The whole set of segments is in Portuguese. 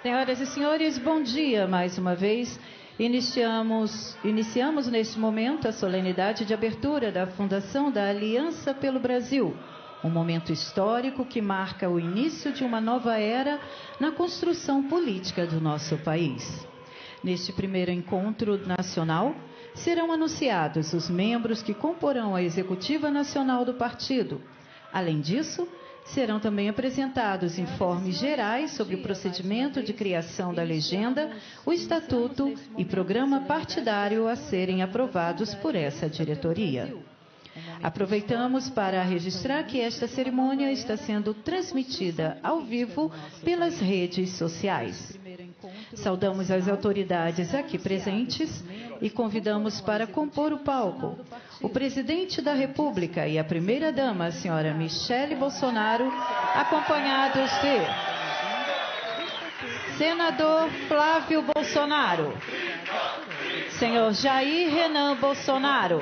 Senhoras e senhores, bom dia mais uma vez. Iniciamos neste momento a solenidade de abertura da Fundação da Aliança pelo Brasil, um momento histórico que marca o início de uma nova era na construção política do nosso país. Neste primeiro encontro nacional, serão anunciados os membros que comporão a Executiva Nacional do Partido. Além disso, serão também apresentados informes gerais sobre o procedimento de criação da legenda, o estatuto e programa partidário a serem aprovados por essa diretoria. Aproveitamos para registrar que esta cerimônia está sendo transmitida ao vivo pelas redes sociais. Saudamos as autoridades aqui presentes e convidamos para compor o palco o presidente da República e a primeira-dama, a senhora Michele Bolsonaro, acompanhados de senador Flávio Bolsonaro, senhor Jair Renan Bolsonaro,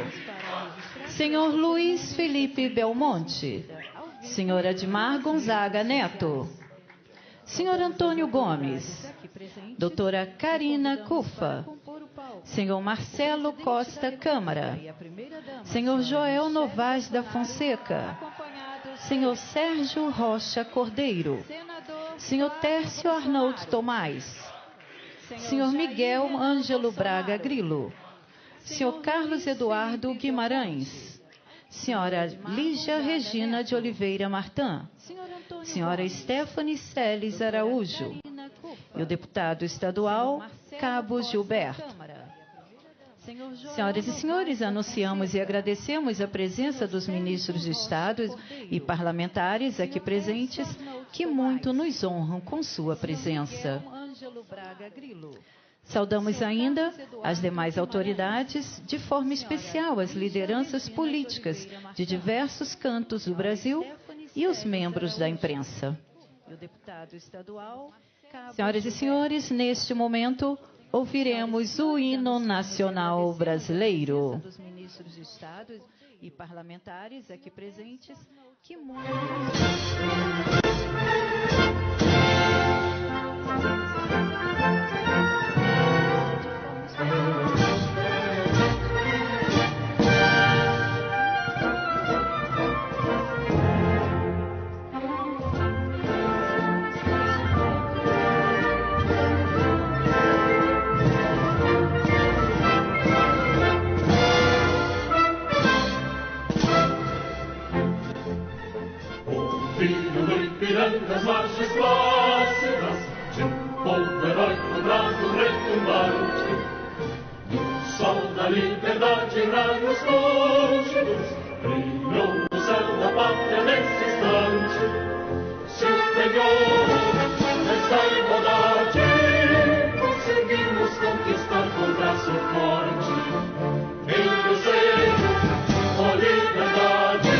senhor Luiz Felipe Belmonte, senhor Admar Gonzaga Neto, senhor Antônio Gomes, doutora Karina Cufa, senhor Marcelo Costa Câmara, senhor Joel Novaes da Fonseca, senhor Sérgio Rocha Cordeiro, senhor Tércio Arnoldo Tomás, senhor Miguel Ângelo Braga Grilo, senhor Carlos Eduardo Guimarães, senhora Lígia Regina de Oliveira Martã, senhora Stephanie Celes Araújo e o deputado estadual Cabo Gilberto. Senhoras e senhores, anunciamos e agradecemos a presença dos ministros de Estado e parlamentares aqui presentes, que muito nos honram com sua presença. Saudamos ainda as demais autoridades, de forma especial as lideranças políticas de diversos cantos do Brasil e os membros da imprensa. Senhoras e senhores, neste momento, ouviremos o hino nacional brasileiro. Dos ministros de Estado e parlamentares aqui presentes, que das marchas plácidas, de um povo heróico bravo retumbar. No sol da liberdade, raios lúcidos, brilhou no céu da pátria nesse instante. Se o penhor dessa igualdade conseguimos conquistar com braço forte, em o seio, a liberdade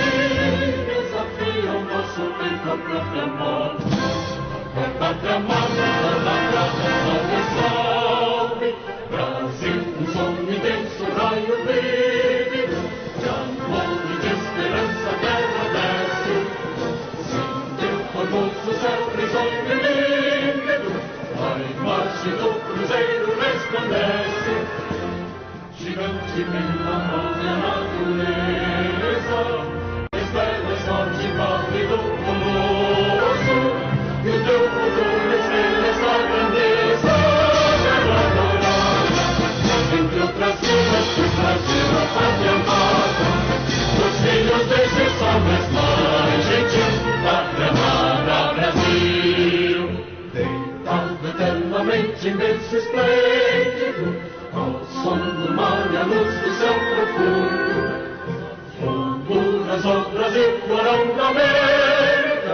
desafia o nosso peito a própria morte. A pátria amada, idolatrada, salve, salve. Brasil, um sonho intenso, raio vívido, de amor e de esperança a terra desce. Sim, teu formoso céu risonho e límpido, a imagem do cruzeiro resplandece. Gigante pela própria natureza, espera sorte válido colosso, e o teu futuro estrela esta grandeza. Terra adorada, entre outras coisas, do Brasil a pátria amada, os filhos desse sol mais gentil, pátria amada Brasil. Deitado eternamente em berço esplêndido, ao som do mar e a luz do céu profundo, fulguras o Brasil, florão da América,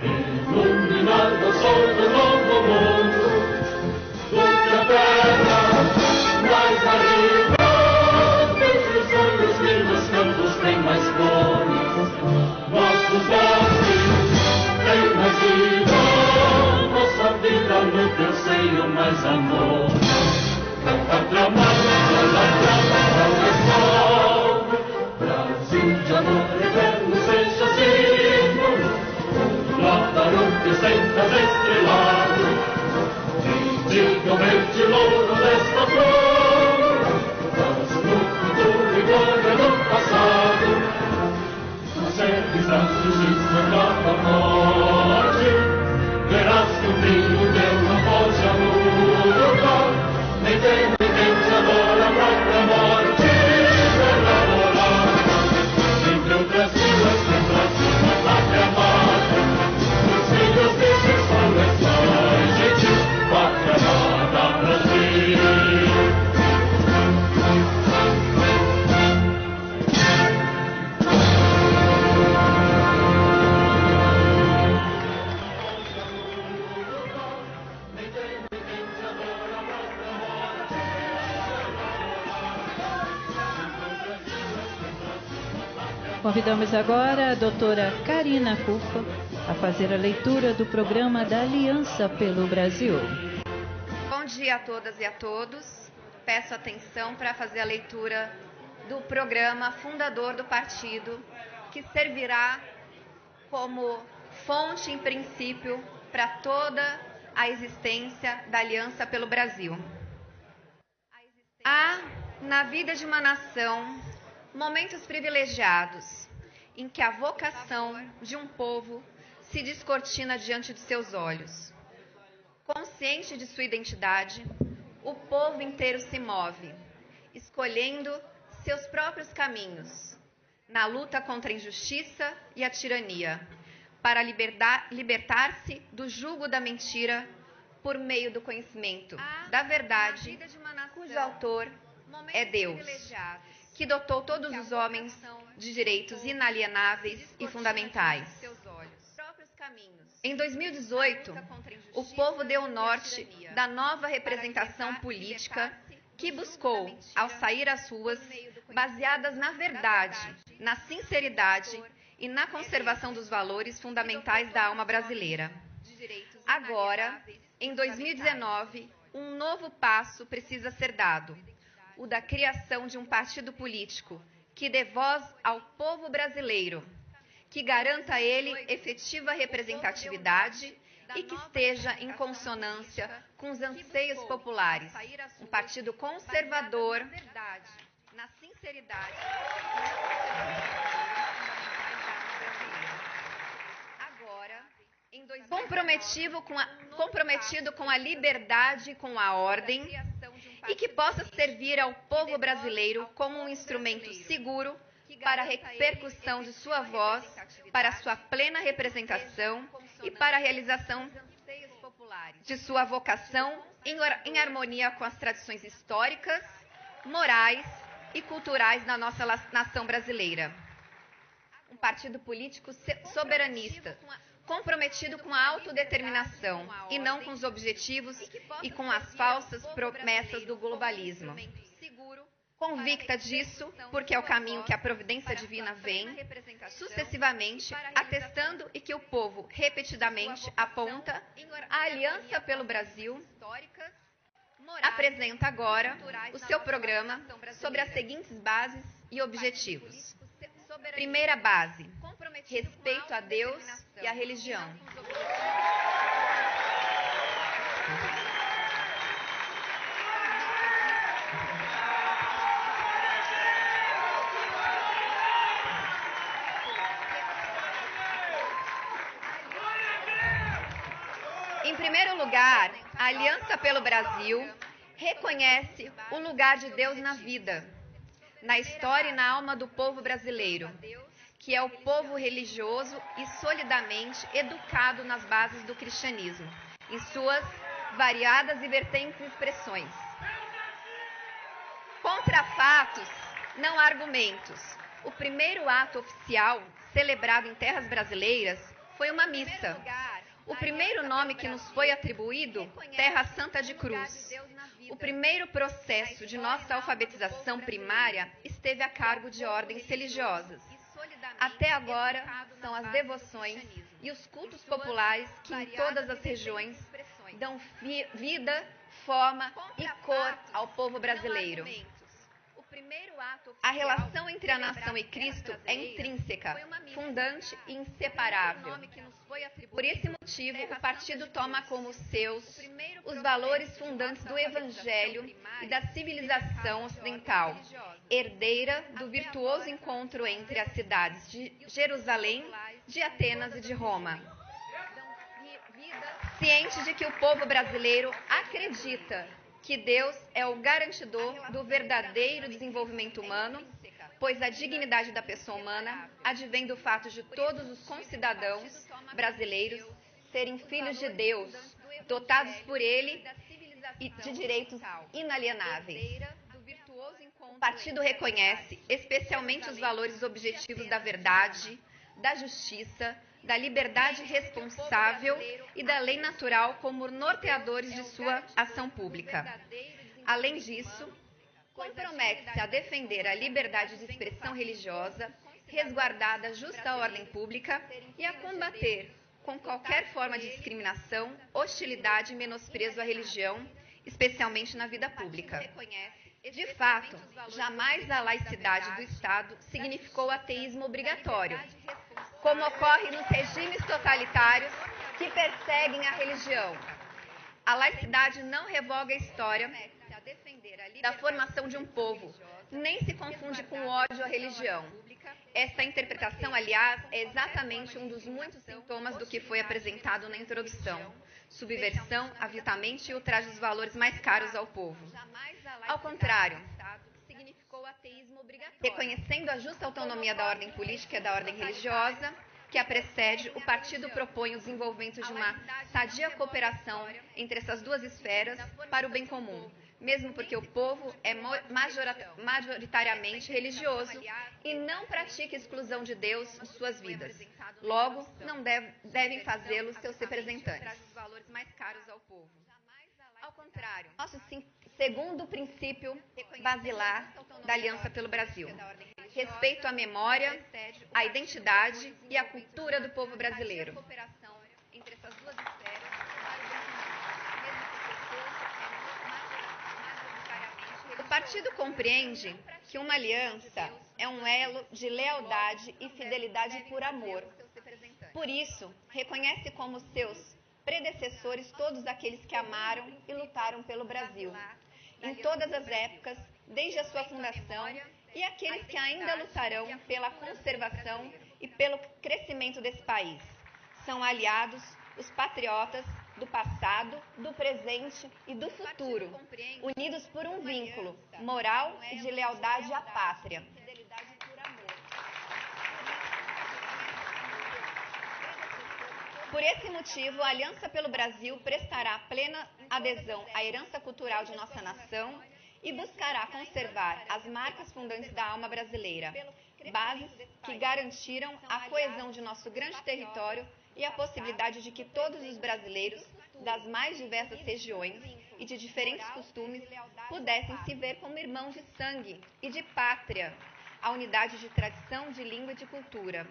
iluminado ao sol do novo mundo. Do que a terra mais arriba, desde os olhos mil nos campos tem mais flores, nossos bosques têm mais vida, nossa vida no teu seio mais amor. Pátria amada, idolatrada, salve, salve. Brasil de amor eterno seja símbolo, um lavarum que sempre estrelado. justiça capa a morte. Verás que o filho teu não pode amor, nem tem te adora a própria morte. Verá morar entre outras vilas que trazem uma pátria amada. Os filhos desses valores mais gentis, pátria amada Brasil. Convidamos agora a doutora Karina Cufa a fazer a leitura do programa da Aliança pelo Brasil. Bom dia a todas e a todos. Peço atenção para fazer a leitura do programa fundador do partido, que servirá como fonte, em princípio, para toda a existência da Aliança pelo Brasil. Há, na vida de uma nação, momentos privilegiados em que a vocação de um povo se descortina diante de seus olhos. Consciente de sua identidade, o povo inteiro se move, escolhendo seus próprios caminhos, na luta contra a injustiça e a tirania, para libertar-se do jugo da mentira por meio do conhecimento da verdade, cujo autor é Deus, que dotou todos os homens de direitos inalienáveis e fundamentais. Em 2018, o povo deu o norte da nova representação política que buscou, ao sair às ruas, baseadas na verdade, na sinceridade e na conservação dos valores fundamentais da alma brasileira. Agora, em 2019, um novo passo precisa ser dado: o da criação de um partido político que dê voz ao povo brasileiro, que garanta a ele efetiva representatividade e que esteja em consonância com os anseios populares. Um partido conservador, na sinceridade. Agora, comprometido com a liberdade e com a ordem, e que possa servir ao povo brasileiro como um instrumento seguro para a repercussão de sua voz, para a sua plena representação e para a realização de sua vocação em harmonia com as tradições históricas, morais e culturais da nossa nação brasileira. Um partido político soberanista, comprometido com a autodeterminação e não com os objetivos e com as falsas promessas do globalismo. Convicta disso, porque é o caminho que a providência divina vem, sucessivamente, atestando e que o povo repetidamente aponta, a Aliança pelo Brasil apresenta agora o seu programa sobre as seguintes bases e objetivos. Primeira base: respeito a Deus e à religião. Em primeiro lugar, a Aliança pelo Brasil reconhece o lugar de Deus na vida, na história e na alma do povo brasileiro, que é o povo religioso e solidamente educado nas bases do cristianismo, em suas variadas e vertentes expressões. Contra fatos, não há argumentos. O primeiro ato oficial celebrado em terras brasileiras foi uma missa. O primeiro nome que nos foi atribuído, Terra Santa de Cruz. O primeiro processo de nossa alfabetização primária esteve a cargo de ordens religiosas. Até agora, são as devoções e os cultos populares que em todas as regiões dão vida, forma e cor ao povo brasileiro. A relação entre a nação e Cristo é intrínseca, fundante e inseparável. Por esse motivo, o partido toma como seus os valores fundantes do Evangelho e da civilização ocidental, herdeira do virtuoso encontro entre as cidades de Jerusalém, de Atenas e de Roma. Ciente de que o povo brasileiro acredita que Deus é o garantidor do verdadeiro desenvolvimento humano, pois a dignidade da pessoa humana advém do fato de todos os concidadãos brasileiros serem filhos de Deus, dotados por Ele de direitos inalienáveis. O partido reconhece especialmente os valores objetivos da verdade, da justiça, da liberdade responsável e da lei natural como norteadores de sua ação pública. Além disso, compromete-se a defender a liberdade de expressão religiosa, resguardar a justa ordem pública e a combater com qualquer forma de discriminação, hostilidade e menosprezo à religião, especialmente na vida pública. De fato, jamais a laicidade do Estado significou ateísmo obrigatório, como ocorre nos regimes totalitários que perseguem a religião. A laicidade não revoga a história da formação de um povo, nem se confunde com o ódio à religião. Esta interpretação, aliás, é exatamente um dos muitos sintomas do que foi apresentado na introdução: subversão, aviltamento e ultraje dos valores mais caros ao povo. Ao contrário, reconhecendo a justa autonomia da ordem política e da ordem religiosa que a precede, o partido propõe o desenvolvimento de uma sadia cooperação entre essas duas esferas para o bem comum, mesmo porque o povo é majoritariamente religioso e não pratica exclusão de Deus em suas vidas. Logo, não devem fazê-lo seus representantes. Ao contrário, nosso segundo princípio basilar da Aliança pelo Brasil: respeito à memória, à identidade e à cultura do povo brasileiro. O partido compreende que uma aliança é um elo de lealdade e fidelidade por amor. Por isso, reconhece como seus predecessores todos aqueles que amaram e lutaram pelo Brasil, em todas as épocas, desde a sua fundação, e aqueles que ainda lutarão pela conservação e pelo crescimento desse país. São aliados os patriotas do passado, do presente e do futuro, unidos por um vínculo moral e de lealdade à pátria. Por esse motivo, a Aliança pelo Brasil prestará plena adesão à herança cultural de nossa nação e buscará conservar as marcas fundantes da alma brasileira, bases que garantiram a coesão de nosso grande território e a possibilidade de que todos os brasileiros das mais diversas regiões e de diferentes costumes pudessem se ver como irmãos de sangue e de pátria, a unidade de tradição, de língua e de cultura.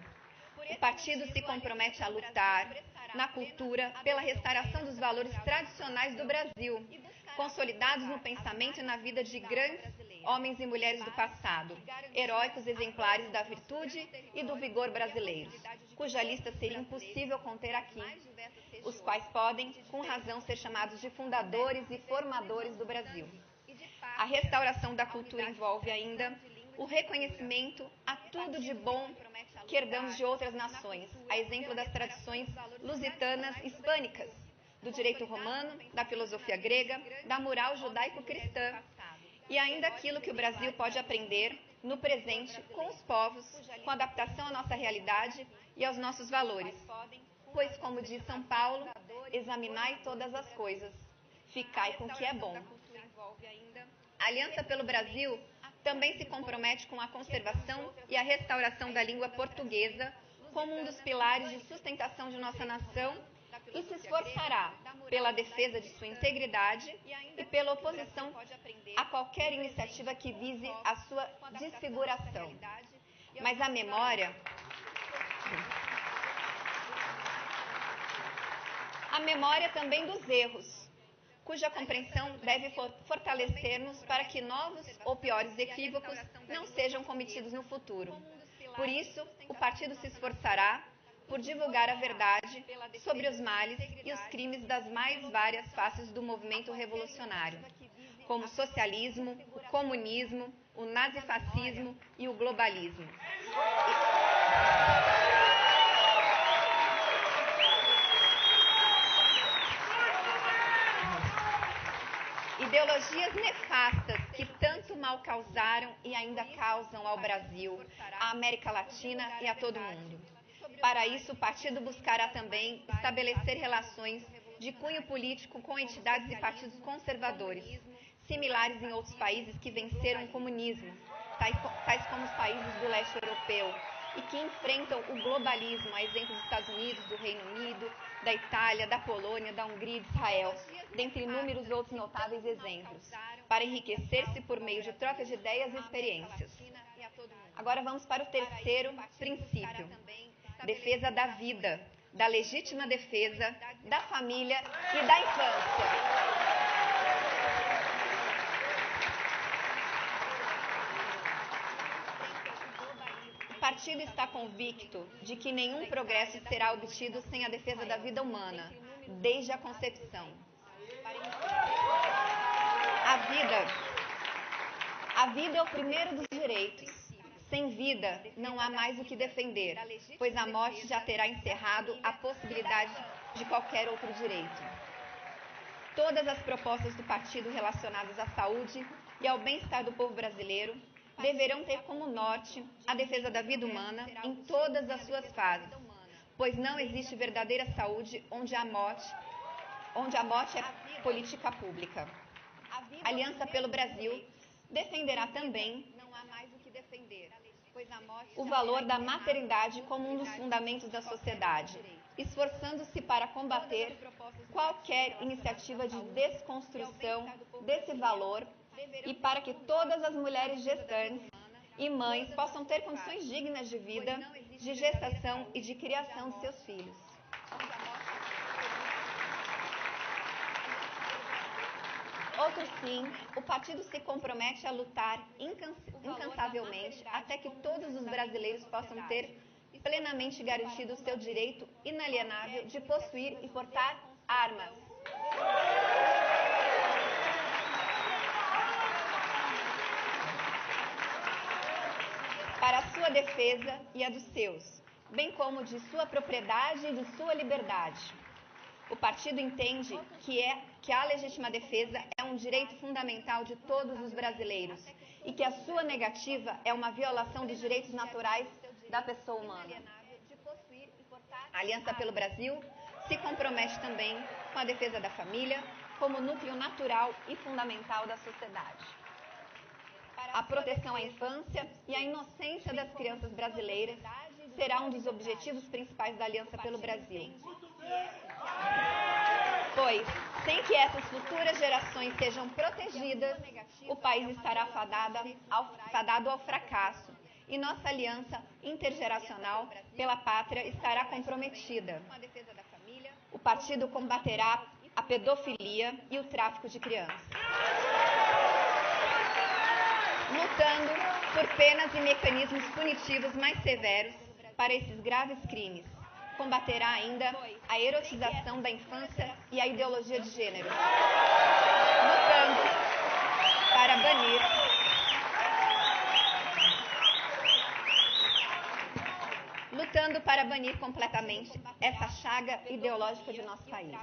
O partido se compromete a lutar na cultura pela restauração dos valores tradicionais do Brasil, consolidados no pensamento e na vida de grandes homens e mulheres do passado, heróicos exemplares da virtude e do vigor brasileiros, cuja lista seria impossível conter aqui, os quais podem, com razão, ser chamados de fundadores e formadores do Brasil. A restauração da cultura envolve ainda o reconhecimento a tudo de bom que herdamos de outras nações, a exemplo das tradições lusitanas hispânicas, do direito romano, da filosofia grega, da moral judaico-cristã, e ainda aquilo que o Brasil pode aprender no presente com os povos, com adaptação à nossa realidade e aos nossos valores. Pois, como diz São Paulo, examinai todas as coisas, ficai com o que é bom. A Aliança pelo Brasil também se compromete com a conservação e a restauração da língua portuguesa como um dos pilares de sustentação de nossa nação e se esforçará pela defesa de sua integridade e pela oposição a qualquer iniciativa que vise a sua desfiguração. Mas a memória também dos erros, cuja compreensão deve fortalecer-nos para que novos ou piores equívocos não sejam cometidos no futuro. Por isso, o partido se esforçará por divulgar a verdade sobre os males e os crimes das mais várias faces do movimento revolucionário, como o socialismo, o comunismo, o nazifascismo e o globalismo. Ideologias nefastas que tanto mal causaram e ainda causam ao Brasil, à América Latina e a todo mundo. Para isso, o partido buscará também estabelecer relações de cunho político com entidades e partidos conservadores, similares em outros países que venceram o comunismo, tais como os países do leste europeu, e que enfrentam o globalismo, a exemplo dos Estados Unidos, do Reino Unido, da Itália, da Polônia, da Hungria e de Israel, dentre inúmeros outros notáveis exemplos, para enriquecer-se por meio de troca de ideias e experiências. Agora vamos para o terceiro princípio: defesa da vida, da legítima defesa, da família e da infância. O partido está convicto de que nenhum progresso será obtido sem a defesa da vida humana, desde a concepção. A vida é o primeiro dos direitos. Sem vida, não há mais o que defender, pois a morte já terá encerrado a possibilidade de qualquer outro direito. Todas as propostas do partido relacionadas à saúde e ao bem-estar do povo brasileiro deverão ter como norte a defesa da vida humana em todas as suas fases, pois não existe verdadeira saúde onde a morte é política pública. A Aliança pelo Brasil defenderá também o valor da maternidade como um dos fundamentos da sociedade, esforçando-se para combater qualquer iniciativa de desconstrução desse valor e para que todas as mulheres gestantes e mães possam ter condições dignas de vida, de gestação e de criação de seus filhos. Outro sim, o partido se compromete a lutar incansavelmente até que todos os brasileiros possam ter plenamente garantido o seu direito inalienável de possuir e portar armas. Para a sua defesa e a dos seus, bem como de sua propriedade e de sua liberdade. O partido entende que a legítima defesa é um direito fundamental de todos os brasileiros e que a sua negativa é uma violação dos direitos naturais da pessoa humana. A Aliança pelo Brasil se compromete também com a defesa da família como núcleo natural e fundamental da sociedade. A proteção à infância e à inocência das crianças brasileiras será um dos objetivos principais da Aliança pelo Brasil. Pois, sem que essas futuras gerações sejam protegidas, o país estará fadado ao fracasso e nossa aliança intergeracional pela pátria estará comprometida. O partido combaterá a pedofilia e o tráfico de crianças, lutando por penas e mecanismos punitivos mais severos para esses graves crimes. Combaterá ainda a erotização da infância e a ideologia de gênero, lutando para banir completamente essa chaga ideológica de nosso país.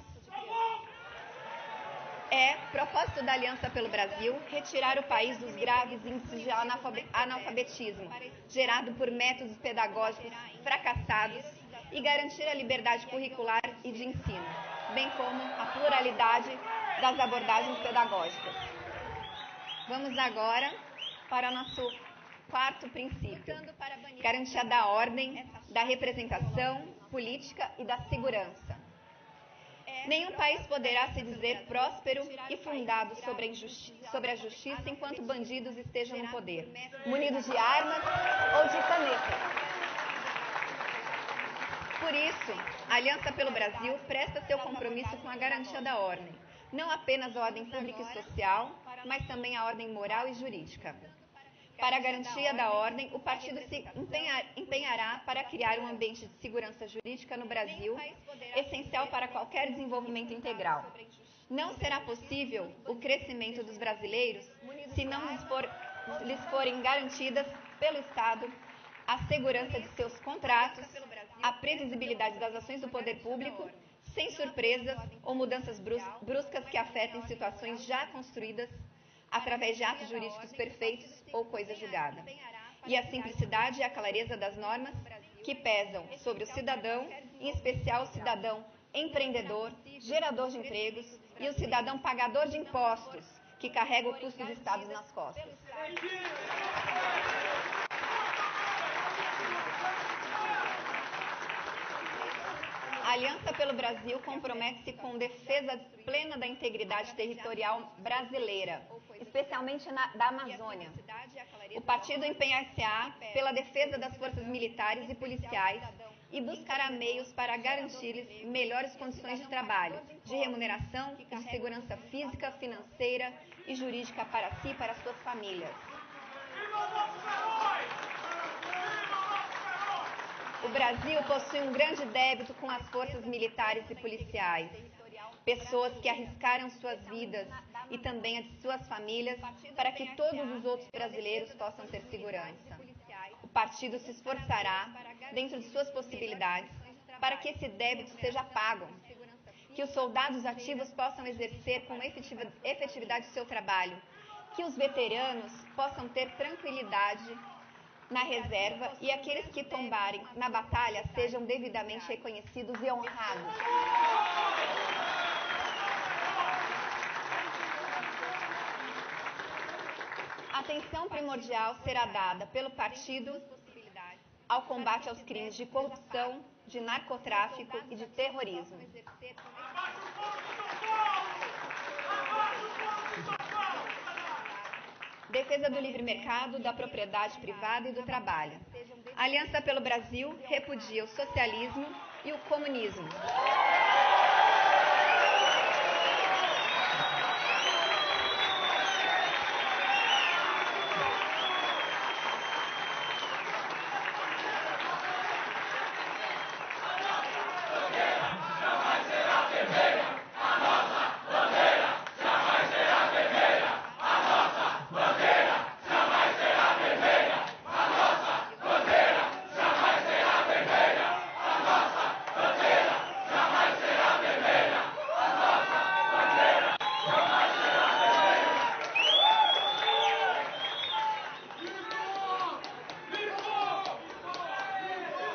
É propósito da Aliança pelo Brasil retirar o país dos graves índices de analfabetismo, gerado por métodos pedagógicos fracassados, e garantir a liberdade curricular e de ensino, bem como a pluralidade das abordagens pedagógicas. Vamos agora para o nosso quarto princípio: garantia da ordem, da representação política e da segurança. Nenhum país poderá se dizer próspero e fundado sobre a justiça enquanto bandidos estejam no poder, munidos de armas ou de canetas. Por isso, a Aliança pelo Brasil presta seu compromisso com a garantia da ordem, não apenas a ordem pública e social, mas também a ordem moral e jurídica. Para a garantia da ordem, o partido se empenhará para criar um ambiente de segurança jurídica no Brasil, essencial para qualquer desenvolvimento integral. Não será possível o crescimento dos brasileiros se não lhes forem garantidas pelo Estado a segurança de seus contratos, a previsibilidade das ações do poder público, sem surpresas ou mudanças bruscas que afetem situações já construídas através de atos jurídicos perfeitos ou coisa julgada. E a simplicidade e a clareza das normas que pesam sobre o cidadão, em especial o cidadão empreendedor, gerador de empregos e o cidadão pagador de impostos, que carrega o custo do Estado nas costas. A Aliança pelo Brasil compromete-se com defesa plena da integridade territorial brasileira, especialmente da Amazônia. O partido empenhar-se-á pela defesa das forças militares e policiais e buscará meios para garantir-lhes melhores condições de trabalho, de remuneração e de segurança física, financeira e jurídica para si e para suas famílias. O Brasil possui um grande débito com as forças militares e policiais, pessoas que arriscaram suas vidas e também a de suas famílias para que todos os outros brasileiros possam ter segurança. O partido se esforçará, dentro de suas possibilidades, para que esse débito seja pago, que os soldados ativos possam exercer com efetividade o seu trabalho, que os veteranos possam ter tranquilidade na reserva e aqueles que tombarem na batalha sejam devidamente reconhecidos e honrados. Atenção primordial será dada pelo partido ao combate aos crimes de corrupção, de narcotráfico e de terrorismo. Defesa do livre mercado, da propriedade privada e do trabalho. A Aliança pelo Brasil repudia o socialismo e o comunismo.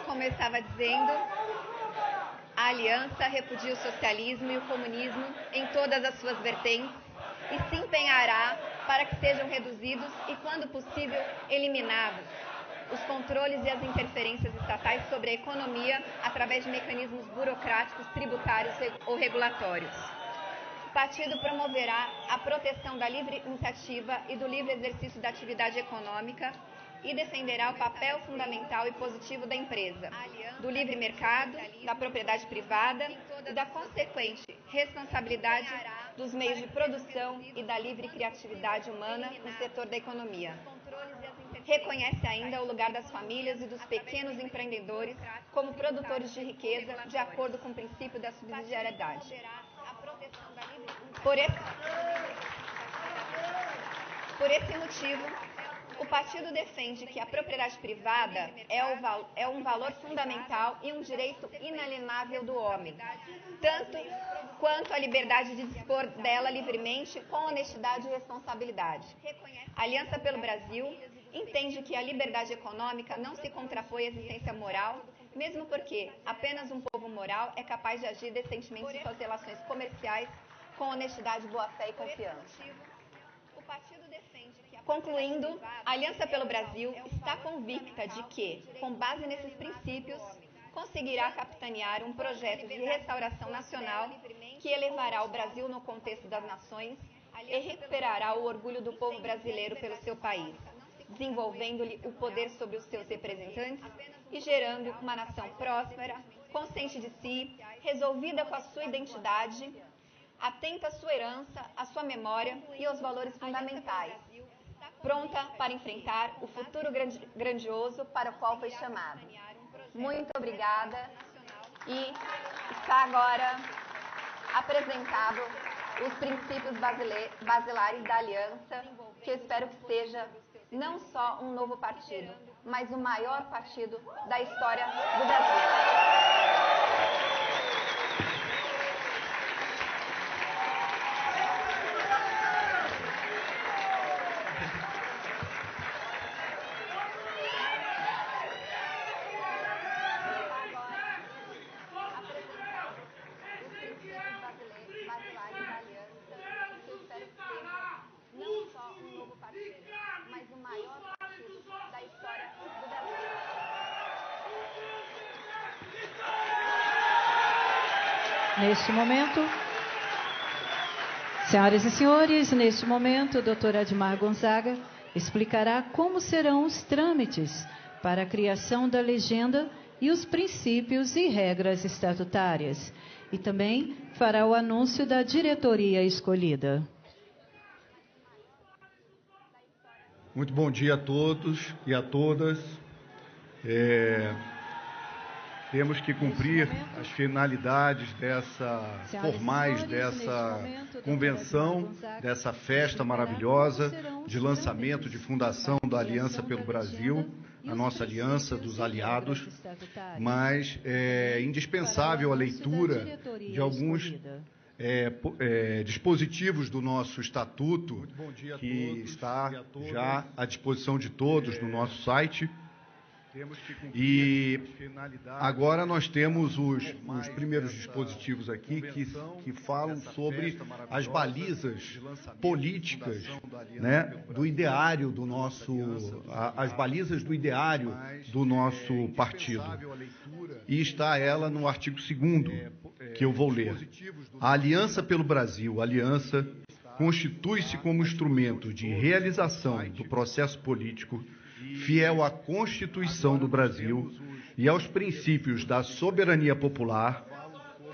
Como eu estava dizendo, a Aliança repudia o socialismo e o comunismo em todas as suas vertentes e se empenhará para que sejam reduzidos e, quando possível, eliminados os controles e as interferências estatais sobre a economia através de mecanismos burocráticos, tributários ou regulatórios. O partido promoverá a proteção da livre iniciativa e do livre exercício da atividade econômica e defenderá o papel fundamental e positivo da empresa, do livre mercado, da propriedade privada e da consequente responsabilidade dos meios de produção e da livre criatividade humana no setor da economia. Reconhece ainda o lugar das famílias e dos pequenos empreendedores como produtores de riqueza, de acordo com o princípio da subsidiariedade. Por esse motivo, o partido defende que a propriedade privada é um valor fundamental e um direito inalienável do homem, tanto quanto a liberdade de dispor dela livremente, com honestidade e responsabilidade. A Aliança pelo Brasil entende que a liberdade econômica não se contrapõe à existência moral, mesmo porque apenas um povo moral é capaz de agir decentemente em suas relações comerciais com honestidade, boa-fé e confiança. Concluindo, a Aliança pelo Brasil está convicta de que, com base nesses princípios, conseguirá capitanear um projeto de restauração nacional que elevará o Brasil no contexto das nações e recuperará o orgulho do povo brasileiro pelo seu país, desenvolvendo-lhe o poder sobre os seus representantes e gerando uma nação próspera, consciente de si, resolvida com a sua identidade, atenta à sua herança, à sua memória e aos valores fundamentais. pronta para enfrentar o futuro grandioso para o qual foi chamada. Muito obrigada. E está agora apresentado os princípios basilares da Aliança, que eu espero que seja não só um novo partido, mas o maior partido da história do Brasil. Neste momento, senhoras e senhores, neste momento, o Dr. Admar Gonzaga explicará como serão os trâmites para a criação da legenda e os princípios e regras estatutárias. E também fará o anúncio da diretoria escolhida. Muito bom dia a todos e a todas. Temos que cumprir as finalidades formais dessa convenção, dessa festa maravilhosa de lançamento de fundação da Aliança pelo Brasil, a nossa aliança dos aliados, mas é indispensável a leitura de alguns dispositivos do nosso estatuto, que está já à disposição de todos no nosso site. E agora nós temos os primeiros dispositivos aqui que falam sobre as balizas políticas, né, do ideário do nosso, as balizas do ideário do nosso partido. E está ela no artigo 2º, que eu vou ler. A Aliança pelo Brasil, aliança, constitui-se como instrumento de realização do processo político fiel à Constituição do Brasil e aos princípios da soberania popular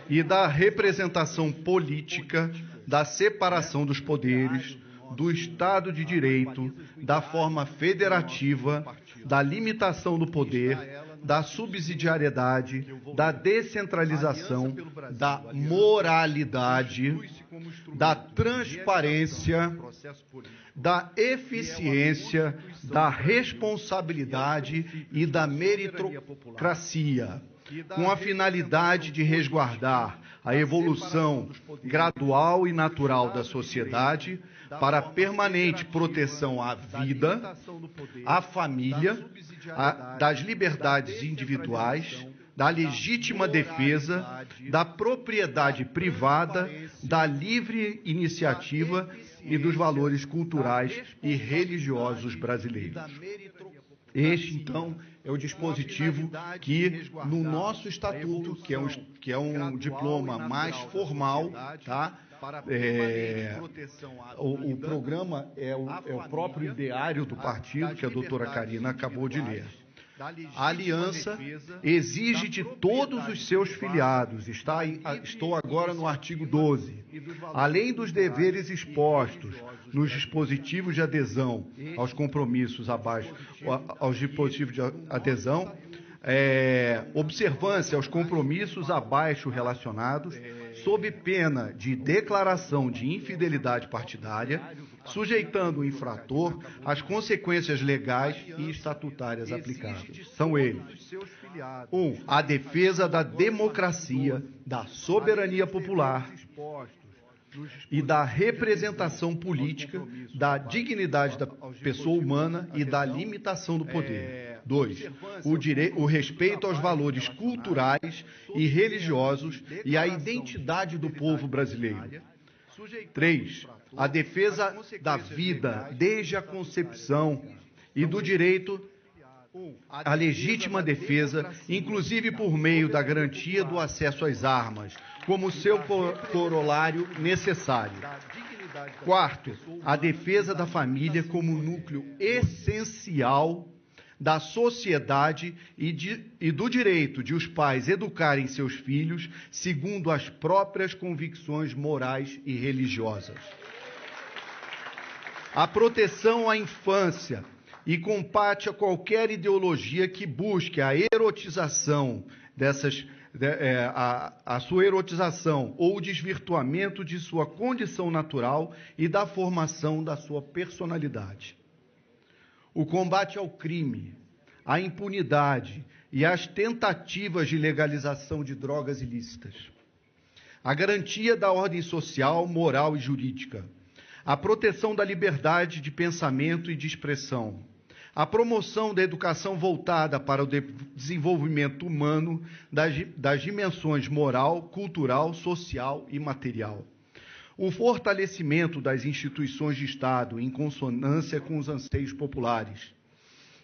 e da representação política, da separação dos poderes, do Estado de Direito, da forma federativa, da limitação do poder, da subsidiariedade, da descentralização, da moralidade, da transparência, da eficiência, da responsabilidade e da meritocracia, com a finalidade de resguardar a evolução gradual e natural da sociedade para a permanente proteção à vida, à família, das liberdades individuais, da legítima defesa, da propriedade privada, da livre iniciativa e dos valores culturais e religiosos brasileiros. Este, então, é o dispositivo que, no nosso estatuto, que é um diploma mais formal, tá? O programa é o próprio ideário do partido, que a doutora Karina acabou de ler. A aliança exige de todos os seus filiados, estou agora no artigo 12, além dos deveres expostos nos dispositivos de adesão aos compromissos abaixo, aos dispositivos de adesão, observância aos compromissos abaixo relacionados, sob pena de declaração de infidelidade partidária, sujeitando o infrator às consequências legais e estatutárias aplicadas. São eles: 1. A defesa da democracia, da soberania popular e da representação política, da dignidade da pessoa humana e da limitação do poder. 2. O respeito aos valores culturais e religiosos e à identidade do povo brasileiro. 3. A defesa da vida desde a concepção e do direito à legítima defesa, inclusive por meio da garantia do acesso às armas, como seu corolário necessário. 4. A defesa da família como núcleo essencial da sociedade e do direito de os pais educarem seus filhos segundo as próprias convicções morais e religiosas. a proteção à infância e combate a qualquer ideologia que busque a erotização a sua erotização ou o desvirtuamento de sua condição natural e da formação da sua personalidade. O combate ao crime, à impunidade e às tentativas de legalização de drogas ilícitas. A garantia da ordem social, moral e jurídica. A proteção da liberdade de pensamento e de expressão. A promoção da educação voltada para o desenvolvimento humano das dimensões moral, cultural, social e material. O fortalecimento das instituições de Estado em consonância com os anseios populares.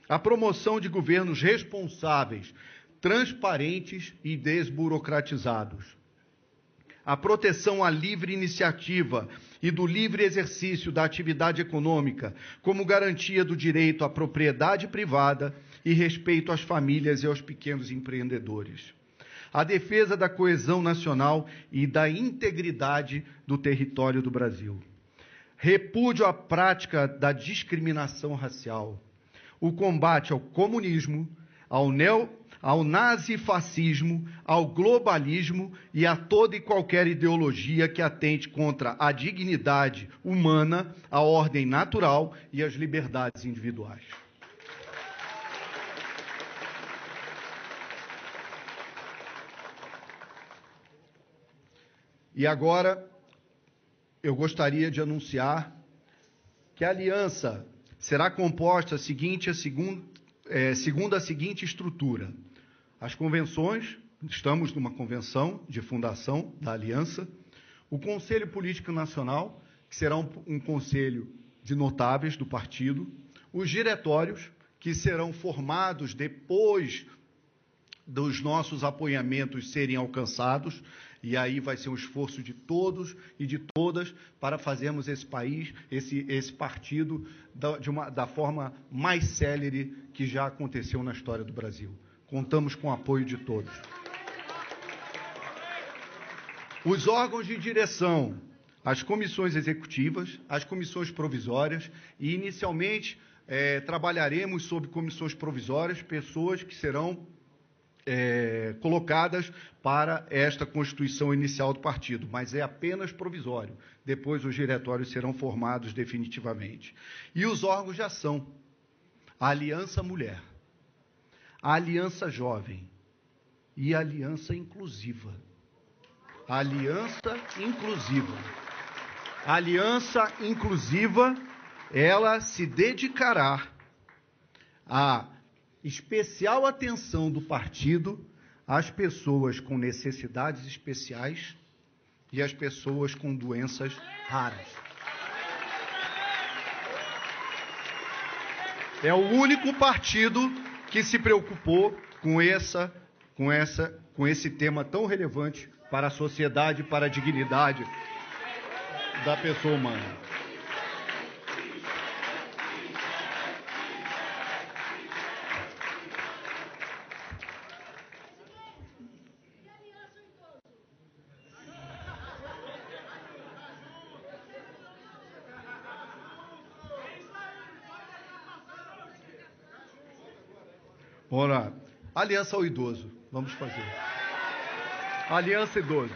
A promoção de governos responsáveis, transparentes e desburocratizados. A proteção à livre iniciativa e do livre exercício da atividade econômica, como garantia do direito à propriedade privada e respeito às famílias e aos pequenos empreendedores. A defesa da coesão nacional e da integridade do território do Brasil. Repúdio à prática da discriminação racial. O combate ao comunismo, ao nazifascismo, ao globalismo e a toda e qualquer ideologia que atente contra a dignidade humana, a ordem natural e as liberdades individuais. E agora, eu gostaria de anunciar que a aliança será composta segundo a seguinte estrutura. As convenções, estamos numa convenção de fundação da Aliança, o Conselho Político Nacional, que será um conselho de notáveis do partido, os diretórios, que serão formados depois dos nossos apoiamentos serem alcançados, e aí vai ser um esforço de todos e de todas para fazermos esse país, esse partido, da forma mais célere que já aconteceu na história do Brasil. Contamos com o apoio de todos. Os órgãos de direção, as comissões executivas, as comissões provisórias, e inicialmente trabalharemos sobre comissões provisórias, pessoas que serão colocadas para esta constituição inicial do partido, mas é apenas provisório. Depois os diretórios serão formados definitivamente. E os órgãos de ação, a Aliança Mulher, a Aliança Jovem e a Aliança Inclusiva. A Aliança Inclusiva. A Aliança Inclusiva, ela se dedicará a especial atenção do partido às pessoas com necessidades especiais e às pessoas com doenças raras. É o único partido que se preocupou com esse tema tão relevante para a sociedade, para a dignidade da pessoa humana. Ora, aliança ao idoso, vamos fazer. Aliança idoso.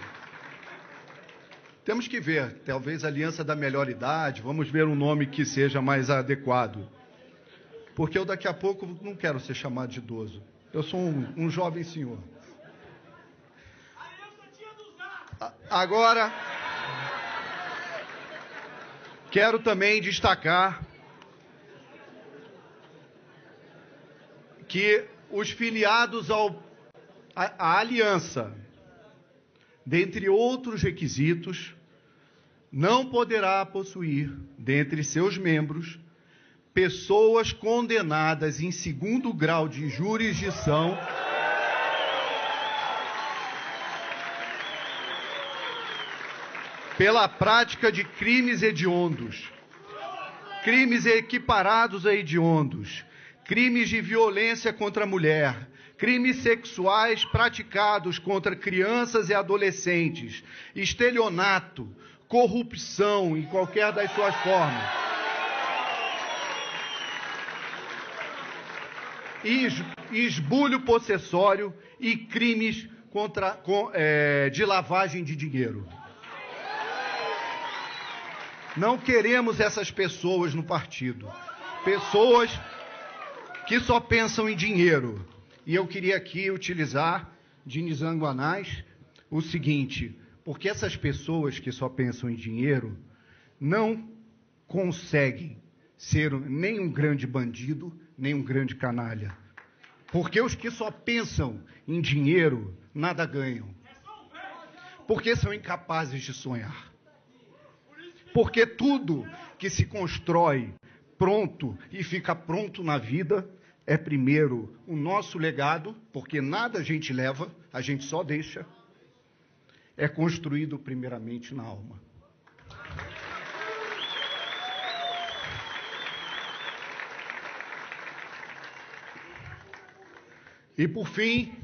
Temos que ver, talvez aliança da melhor idade, vamos ver um nome que seja mais adequado. Porque eu daqui a pouco não quero ser chamado de idoso. Eu sou um jovem senhor. Agora, quero também destacar que os filiados à aliança, dentre outros requisitos, não poderá possuir, dentre seus membros, pessoas condenadas em 2º grau de jurisdição pela prática de crimes hediondos, crimes equiparados a hediondos, crimes de violência contra a mulher, crimes sexuais praticados contra crianças e adolescentes, estelionato, corrupção em qualquer das suas formas, esbulho possessório e crimes de lavagem de dinheiro. Não queremos essas pessoas no partido. Pessoas que só pensam em dinheiro. E eu queria aqui utilizar de Nizanguanais o seguinte, porque essas pessoas que só pensam em dinheiro não conseguem ser nem um grande bandido, nem um grande canalha. Porque os que só pensam em dinheiro nada ganham. Porque são incapazes de sonhar. Porque tudo que se constrói pronto e fica pronto na vida é primeiro o nosso legado, porque nada a gente leva, a gente só deixa, é construído primeiramente na alma. E por fim,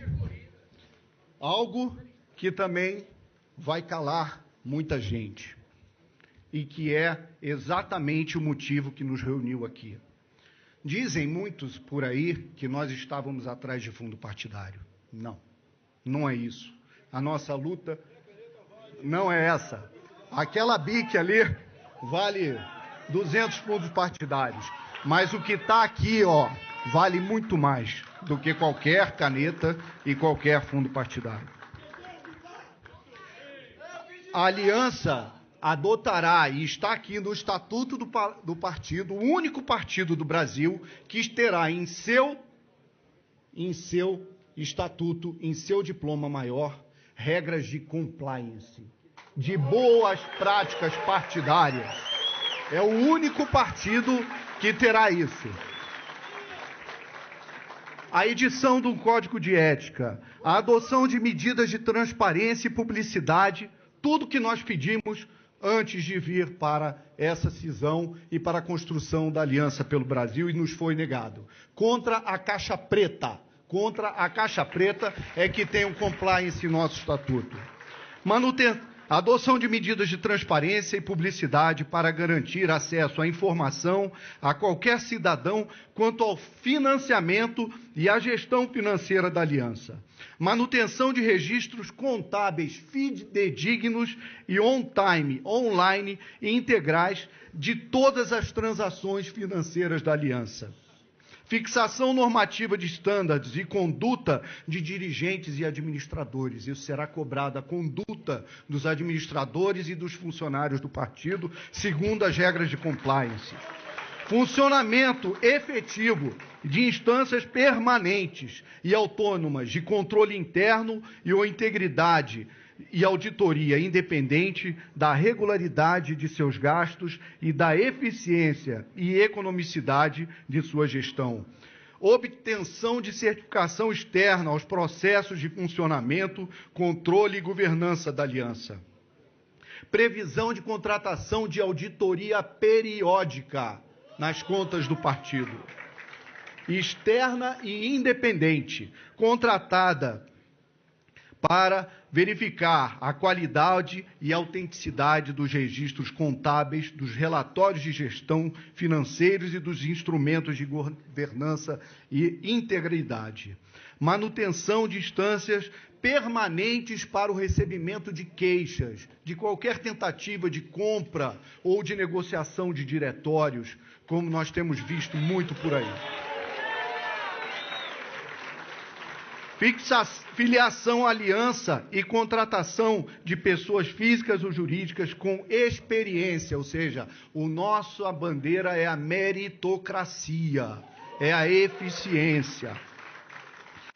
algo que também vai calar muita gente, e que é exatamente o motivo que nos reuniu aqui. Dizem muitos por aí que nós estávamos atrás de fundo partidário. Não, não é isso. A nossa luta não é essa. Aquela BIC ali vale 200 fundos partidários, mas o que está aqui, ó, vale muito mais do que qualquer caneta e qualquer fundo partidário. A aliança adotará, e está aqui no Estatuto do Partido, o único partido do Brasil que terá em seu estatuto, em seu diploma maior, regras de compliance, de boas práticas partidárias. É o único partido que terá isso. A edição de um código de ética, a adoção de medidas de transparência e publicidade, tudo que nós pedimos antes de vir para essa cisão e para a construção da Aliança pelo Brasil, e nos foi negado. Contra a Caixa Preta é que tem um compliance em nosso estatuto. Adoção de medidas de transparência e publicidade para garantir acesso à informação a qualquer cidadão quanto ao financiamento e à gestão financeira da Aliança. Manutenção de registros contábeis fidedignos e on-time, online e integrais de todas as transações financeiras da Aliança. Fixação normativa de estándares e conduta de dirigentes e administradores. Isso será cobrado a conduta dos administradores e dos funcionários do partido, segundo as regras de compliance. Funcionamento efetivo de instâncias permanentes e autônomas de controle interno e ou integridade e auditoria independente da regularidade de seus gastos e da eficiência e economicidade de sua gestão. Obtenção de certificação externa aos processos de funcionamento, controle e governança da Aliança. Previsão de contratação de auditoria periódica nas contas do partido. Externa e independente, contratada para verificar a qualidade e autenticidade dos registros contábeis, dos relatórios de gestão financeiros e dos instrumentos de governança e integridade. Manutenção de instâncias permanentes para o recebimento de queixas, de qualquer tentativa de compra ou de negociação de diretórios, como nós temos visto muito por aí. Filiação, aliança e contratação de pessoas físicas ou jurídicas com experiência, ou seja, a bandeira é a meritocracia, é a eficiência.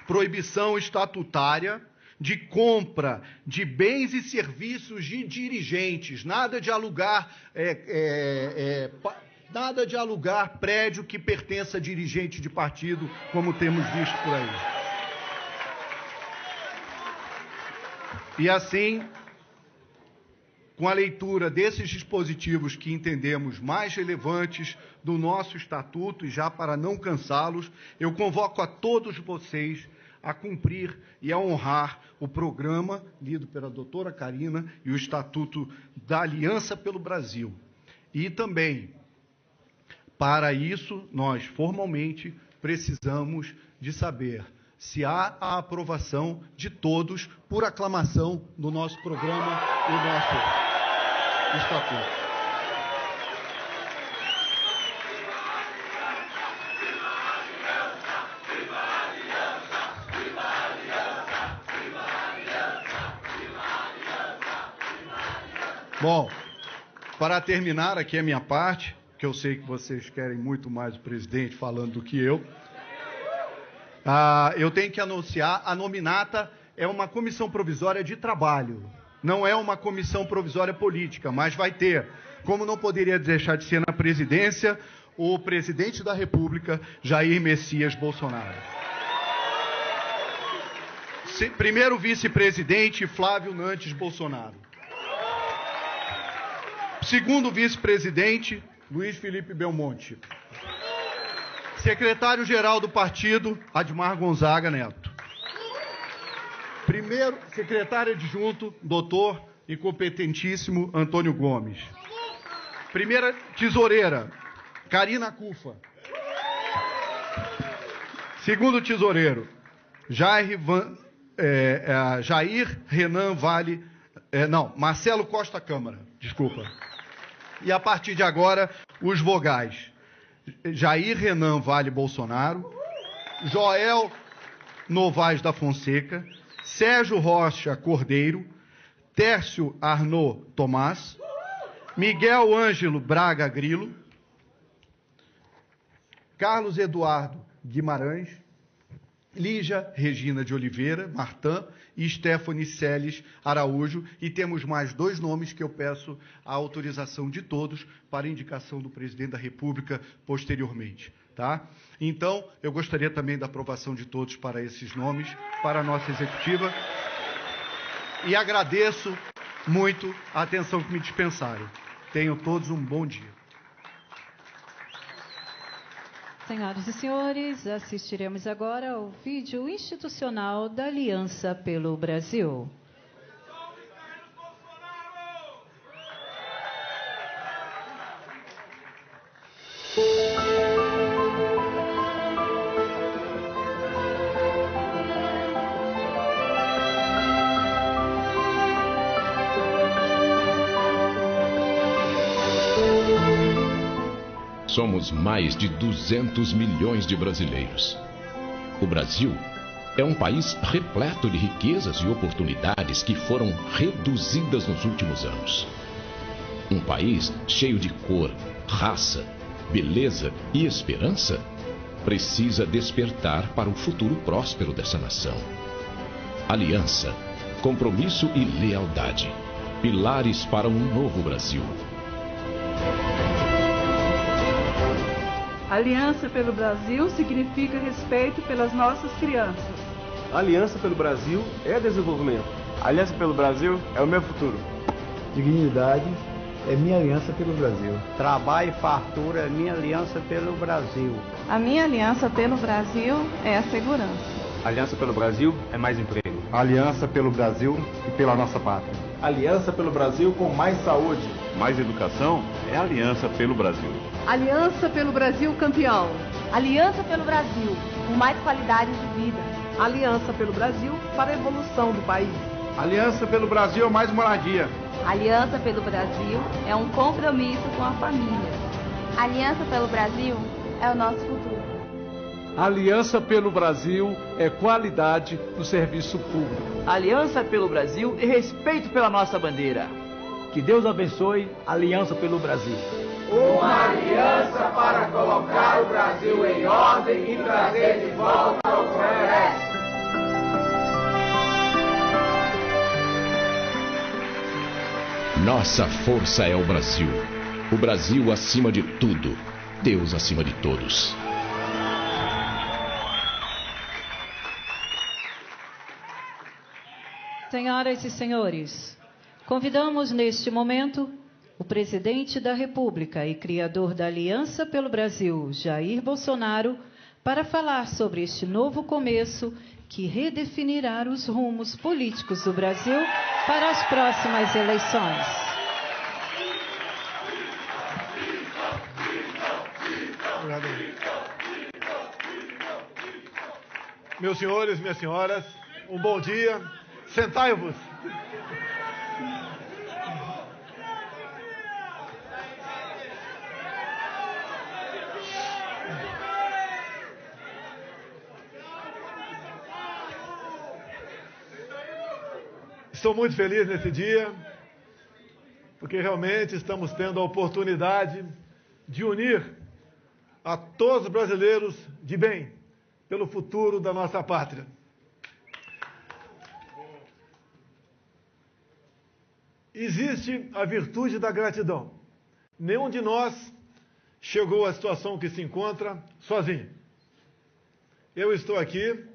Proibição estatutária de compra de bens e serviços de dirigentes, nada de alugar prédio que pertença a dirigente de partido, como temos visto por aí. E assim, com a leitura desses dispositivos que entendemos mais relevantes do nosso estatuto, e já para não cansá-los, eu convoco a todos vocês a cumprir e a honrar o programa lido pela doutora Karina e o Estatuto da Aliança pelo Brasil. E também, para isso, nós formalmente precisamos de saber se há a aprovação de todos por aclamação do nosso programa e do nosso estatuto. Bom, para terminar aqui a minha parte, que eu sei que vocês querem muito mais o presidente falando do que eu tenho que anunciar, a nominata é uma comissão provisória de trabalho, não é uma comissão provisória política, mas vai ter, como não poderia deixar de ser na presidência, o presidente da República, Jair Messias Bolsonaro. Primeiro vice-presidente, Flávio Nantes Bolsonaro. Segundo vice-presidente, Luiz Felipe Belmonte. Secretário-geral do partido, Admar Gonzaga Neto. Primeiro secretário adjunto, doutor e competentíssimo Antônio Gomes. Primeira tesoureira, Karina Cufa. Segundo tesoureiro, Marcelo Costa Câmara, desculpa. E a partir de agora, os vogais. Jair Renan Vale Bolsonaro, Joel Novaes da Fonseca, Sérgio Rocha Cordeiro, Tércio Arnaud Tomás, Miguel Ângelo Braga Grilo, Carlos Eduardo Guimarães, Lígia Regina de Oliveira Martã e Stephanie Celes Araújo. E temos mais 2 nomes que eu peço a autorização de todos para indicação do presidente da República posteriormente. Tá? Então, eu gostaria também da aprovação de todos para esses nomes, para a nossa executiva. E agradeço muito a atenção que me dispensaram. Tenham todos um bom dia. Senhoras e senhores, assistiremos agora ao vídeo institucional da Aliança pelo Brasil. Somos mais de 200 milhões de brasileiros. O Brasil é um país repleto de riquezas e oportunidades que foram reduzidas nos últimos anos. Um país cheio de cor, raça, beleza e esperança precisa despertar para o futuro próspero dessa nação. Aliança, compromisso e lealdade. Pilares para um novo Brasil. Aliança pelo Brasil significa respeito pelas nossas crianças. Aliança pelo Brasil é desenvolvimento. Aliança pelo Brasil é o meu futuro. Dignidade é minha aliança pelo Brasil. Trabalho e fartura é minha aliança pelo Brasil. A minha aliança pelo Brasil é a segurança. Aliança pelo Brasil é mais emprego. Aliança pelo Brasil e pela nossa pátria. Aliança pelo Brasil com mais saúde. Mais educação é aliança pelo Brasil. Aliança pelo Brasil campeão. Aliança pelo Brasil, com mais qualidade de vida. Aliança pelo Brasil para a evolução do país. Aliança pelo Brasil é mais moradia. Aliança pelo Brasil é um compromisso com a família. Aliança pelo Brasil é o nosso futuro. Aliança pelo Brasil é qualidade no serviço público. Aliança pelo Brasil e respeito pela nossa bandeira. Que Deus abençoe a Aliança pelo Brasil. Uma aliança para colocar o Brasil em ordem e trazer de volta o progresso. Nossa força é o Brasil. O Brasil acima de tudo. Deus acima de todos. Senhoras e senhores, convidamos neste momento o presidente da República e criador da Aliança pelo Brasil, Jair Bolsonaro, para falar sobre este novo começo que redefinirá os rumos políticos do Brasil para as próximas eleições. Meus senhores, minhas senhoras, um bom dia. Sentai-vos. Estou muito feliz nesse dia, porque realmente estamos tendo a oportunidade de unir a todos os brasileiros de bem pelo futuro da nossa pátria. Existe a virtude da gratidão. Nenhum de nós chegou à situação que se encontra sozinho. Eu estou aqui,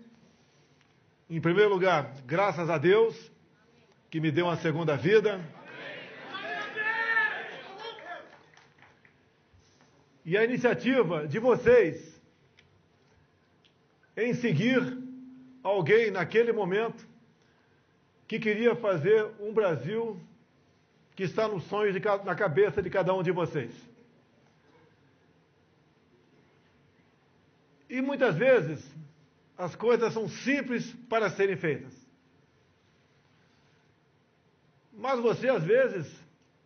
em primeiro lugar, graças a Deus, que me deu uma segunda vida. E a iniciativa de vocês em seguir alguém naquele momento que queria fazer um Brasil que está nos sonhos na cabeça de cada um de vocês. E muitas vezes as coisas são simples para serem feitas. Mas você, às vezes,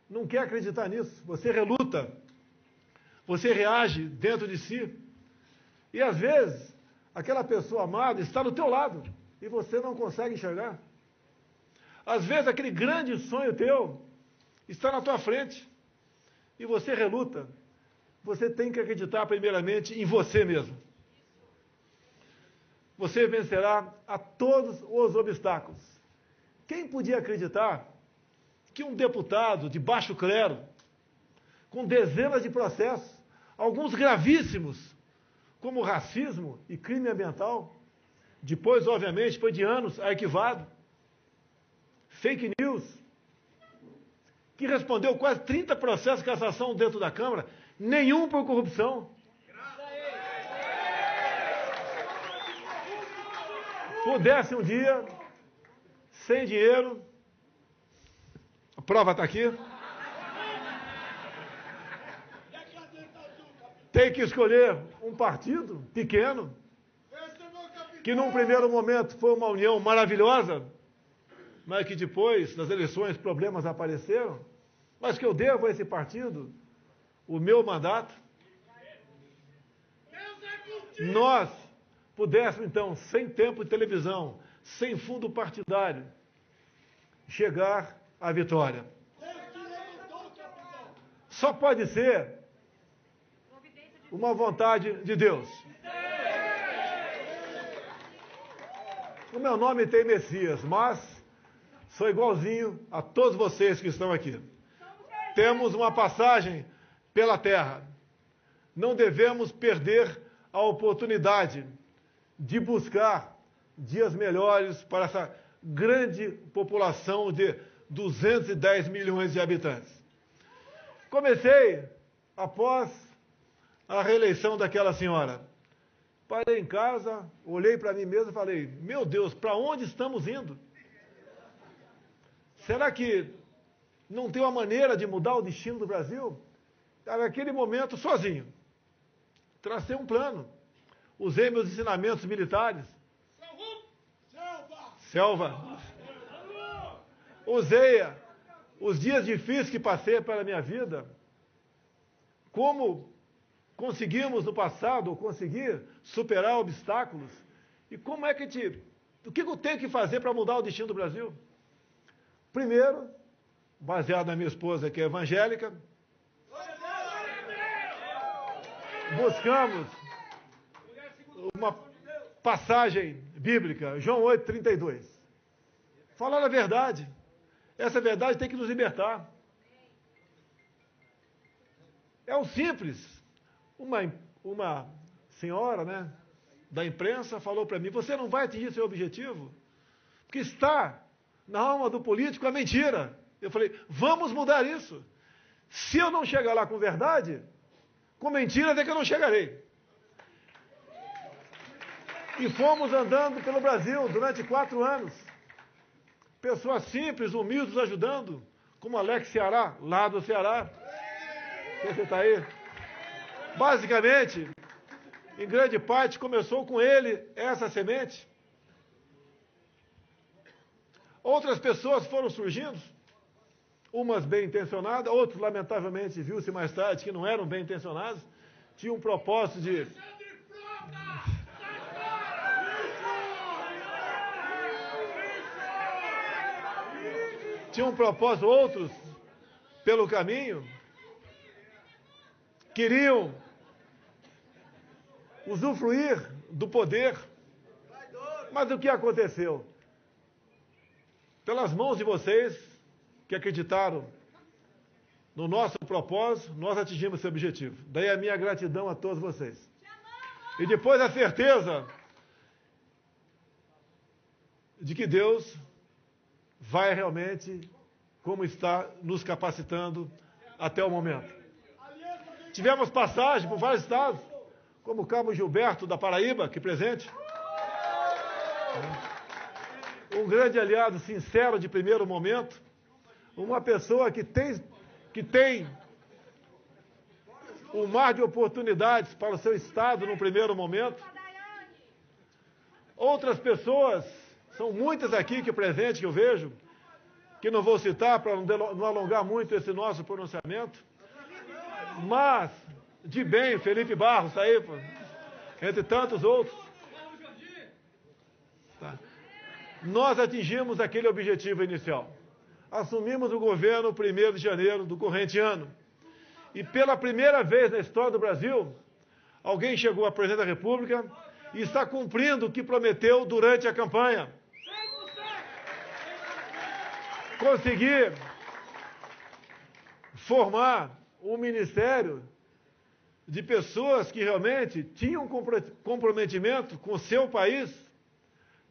não quer acreditar nisso. Você reluta. Você reage dentro de si. E, às vezes, aquela pessoa amada está do teu lado e você não consegue enxergar. Às vezes, aquele grande sonho teu está na tua frente e você reluta. Você tem que acreditar, primeiramente, em você mesmo. Você vencerá a todos os obstáculos. Quem podia acreditar que um deputado de baixo clero, com dezenas de processos, alguns gravíssimos, como racismo e crime ambiental, depois, obviamente, foi de anos arquivado, fake news, que respondeu quase 30 processos de cassação dentro da Câmara, nenhum por corrupção. Pudesse um dia, sem dinheiro, a prova está aqui, tem que escolher um partido pequeno, que num primeiro momento foi uma união maravilhosa, mas que depois, nas eleições, problemas apareceram, mas que eu devo a esse partido o meu mandato. Nós pudéssemos, então, sem tempo de televisão, sem fundo partidário, chegar à vitória. Só pode ser uma vontade de Deus. O meu nome tem Messias, mas sou igualzinho a todos vocês que estão aqui. Temos uma passagem pela terra. Não devemos perder a oportunidade de buscar dias melhores para essa grande população de 210 milhões de habitantes. Comecei após a reeleição daquela senhora. Parei em casa, olhei para mim mesmo e falei, meu Deus, para onde estamos indo? Será que não tem uma maneira de mudar o destino do Brasil? Naquele momento, sozinho, tracei um plano. Usei meus ensinamentos militares. Selva. Usei os dias difíceis que passei pela minha vida. Como conseguimos no passado, conseguir superar obstáculos. E como é que o que eu tenho que fazer para mudar o destino do Brasil? Primeiro, baseado na minha esposa, que é evangélica, buscamos uma passagem bíblica, João 8:32. Falar a verdade. Essa verdade tem que nos libertar. É o simples. Uma senhora, né, da imprensa falou para mim, você não vai atingir seu objetivo, porque está na alma do político a mentira. Eu falei, vamos mudar isso. Se eu não chegar lá com verdade, com mentiras é que eu não chegarei. E fomos andando pelo Brasil durante 4 anos. Pessoas simples, humildes, ajudando, como Alex Ceará, lá do Ceará. Você está aí? Basicamente, em grande parte, começou com ele essa semente. Outras pessoas foram surgindo, umas bem intencionadas, outros, lamentavelmente, viu-se mais tarde que não eram bem intencionadas, tinham um propósito de... Tinham um propósito, outros, pelo caminho, queriam usufruir do poder. Mas o que aconteceu? Pelas mãos de vocês, que acreditaram no nosso propósito, nós atingimos esse objetivo. Daí a minha gratidão a todos vocês. E depois a certeza de que Deus vai realmente, como está nos capacitando até o momento. Tivemos passagem por vários estados, como o Cabo Gilberto da Paraíba, aqui presente. Um grande aliado sincero de primeiro momento, uma pessoa que tem um mar de oportunidades para o seu estado no primeiro momento. Outras pessoas, são muitas aqui que presente que eu vejo, que não vou citar para não alongar muito esse nosso pronunciamento, mas de bem, Felipe Barros, aí, entre tantos outros. Tá. Nós atingimos aquele objetivo inicial. Assumimos o governo 1º de janeiro do corrente ano. E pela primeira vez na história do Brasil, alguém chegou à presidência da República e está cumprindo o que prometeu durante a campanha. Conseguir formar um ministério de pessoas que realmente tinham comprometimento com o seu país.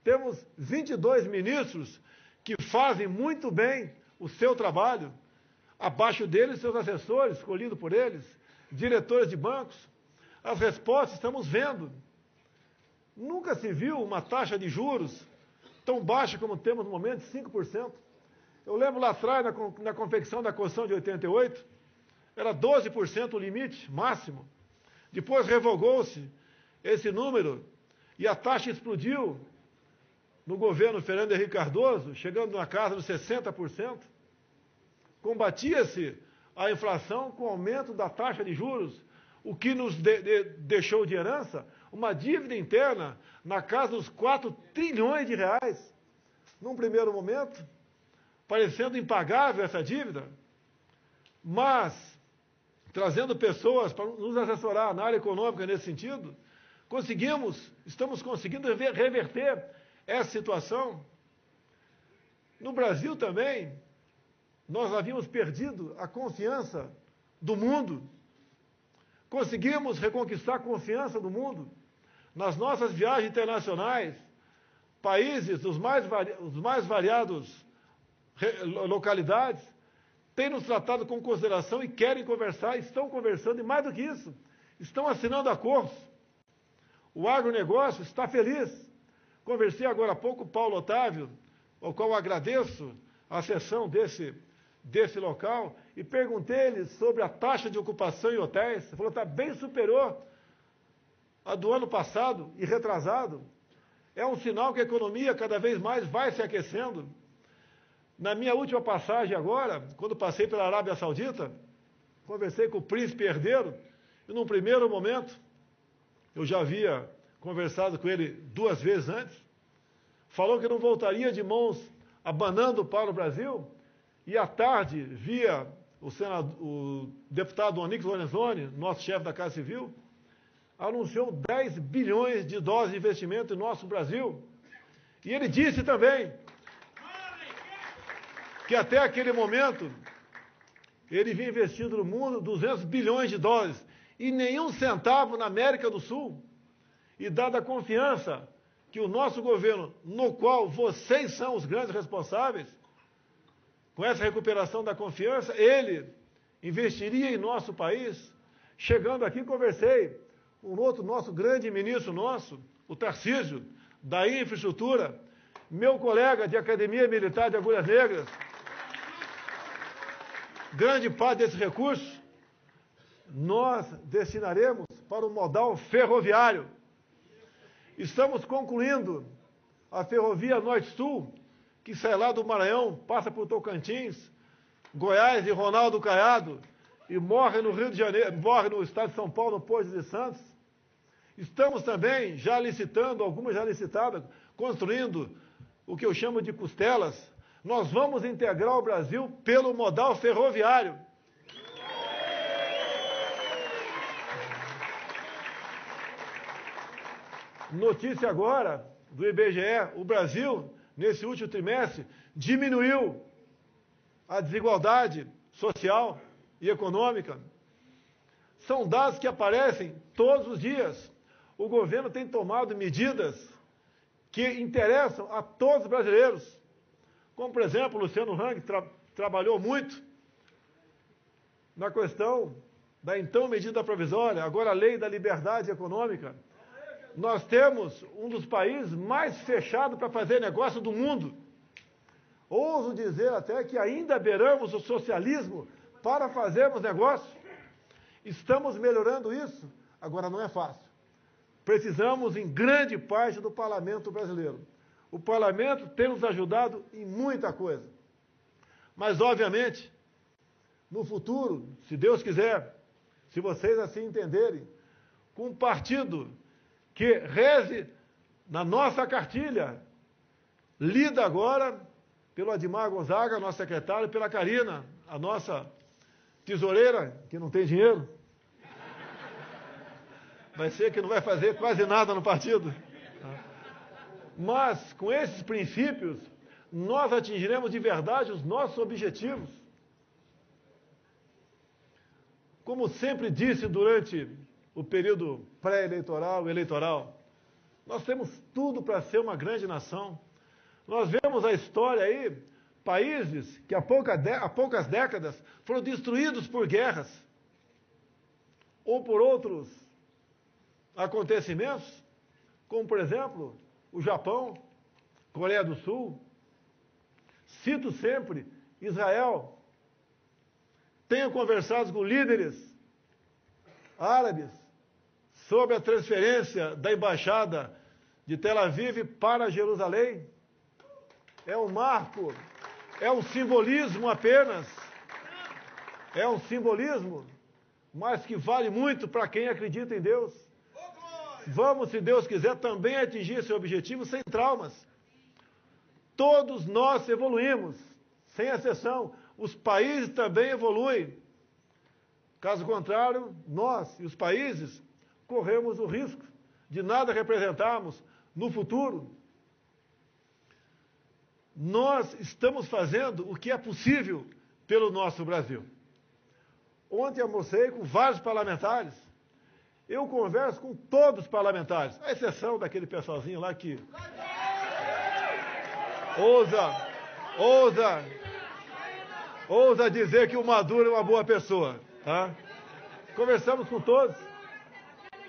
Temos 22 ministros que fazem muito bem o seu trabalho. Abaixo deles, seus assessores, escolhidos por eles, diretores de bancos. As respostas estamos vendo. Nunca se viu uma taxa de juros tão baixa como temos no momento, 5%. Eu lembro lá atrás, na confecção da Constituição de 88, era 12% o limite máximo. Depois revogou-se esse número e a taxa explodiu no governo Fernando Henrique Cardoso, chegando na casa dos 60%. Combatia-se a inflação com o aumento da taxa de juros, o que nos deixou de herança uma dívida interna na casa dos 4 trilhões de reais. Num primeiro momento, parecendo impagável essa dívida, mas trazendo pessoas para nos assessorar na área econômica nesse sentido, estamos conseguindo reverter essa situação. No Brasil também, nós havíamos perdido a confiança do mundo. Conseguimos reconquistar a confiança do mundo nas nossas viagens internacionais, países dos mais variados localidades, têm nos tratado com consideração e querem conversar, estão conversando, e mais do que isso, estão assinando acordos. O agronegócio está feliz. Conversei agora há pouco com o Paulo Otávio, ao qual agradeço a sessão desse local, e perguntei-lhe sobre a taxa de ocupação em hotéis. Ele falou que está bem superior a do ano passado e retrasado. É um sinal que a economia cada vez mais vai se aquecendo. Na minha última passagem agora, quando passei pela Arábia Saudita, conversei com o príncipe herdeiro, e num primeiro momento, eu já havia conversado com ele 2 vezes antes, falou que não voltaria de mãos abanando para o Brasil, e à tarde via o deputado Onyx Lorenzoni, nosso chefe da Casa Civil, anunciou 10 bilhões de dólares de investimento em nosso Brasil. E ele disse também que até aquele momento ele vinha investindo no mundo 200 bilhões de dólares e nenhum centavo na América do Sul. E dada a confiança que o nosso governo, no qual vocês são os grandes responsáveis, com essa recuperação da confiança, ele investiria em nosso país. Chegando aqui, conversei com um outro nosso grande ministro o Tarcísio, da Infraestrutura, meu colega de Academia Militar de Agulhas Negras. Grande parte desses recursos nós destinaremos para o modal ferroviário. Estamos concluindo a ferrovia Norte-Sul, que sai lá do Maranhão, passa por Tocantins, Goiás e Ronaldo Caiado, e morre no Rio de Janeiro, morre no estado de São Paulo, no Porto de Santos. Estamos também já licitando, algumas já licitadas, construindo o que eu chamo de costelas. Nós vamos integrar o Brasil pelo modal ferroviário. Notícia agora do IBGE, o Brasil, nesse último trimestre, diminuiu a desigualdade social e econômica. São dados que aparecem todos os dias. O governo tem tomado medidas que interessam a todos os brasileiros. Como, por exemplo, o Luciano Hang trabalhou muito na questão da então medida provisória, agora a lei da liberdade econômica. Nós temos um dos países mais fechados para fazer negócio do mundo. Ouso dizer até que ainda beiramos o socialismo para fazermos negócio. Estamos melhorando isso, agora não é fácil. Precisamos, em grande parte, do parlamento brasileiro. O parlamento tem nos ajudado em muita coisa. Mas, obviamente, no futuro, se Deus quiser, se vocês assim entenderem, com um partido que reze na nossa cartilha, lida agora pelo Admar Gonzaga, nosso secretário, e pela Karina, a nossa tesoureira, que não tem dinheiro. Vai ser que não vai fazer quase nada no partido. Mas, com esses princípios, nós atingiremos de verdade os nossos objetivos. Como sempre disse durante o período pré-eleitoral e eleitoral, nós temos tudo para ser uma grande nação. Nós vemos a história aí, países que há poucas décadas foram destruídos por guerras ou por outros acontecimentos, como, por exemplo, o Japão, Coreia do Sul. Cito sempre Israel. Tenho conversado com líderes árabes sobre a transferência da embaixada de Tel Aviv para Jerusalém. É um marco, é um simbolismo apenas. É um simbolismo, mas que vale muito para quem acredita em Deus. Vamos, se Deus quiser, também atingir esse objetivo sem traumas. Todos nós evoluímos, sem exceção. Os países também evoluem. Caso contrário, nós e os países corremos o risco de nada representarmos no futuro. Nós estamos fazendo o que é possível pelo nosso Brasil. Ontem almocei com vários parlamentares. Eu converso com todos os parlamentares, à exceção daquele pessoalzinho lá que ousa dizer que o Maduro é uma boa pessoa. Tá? Conversamos com todos.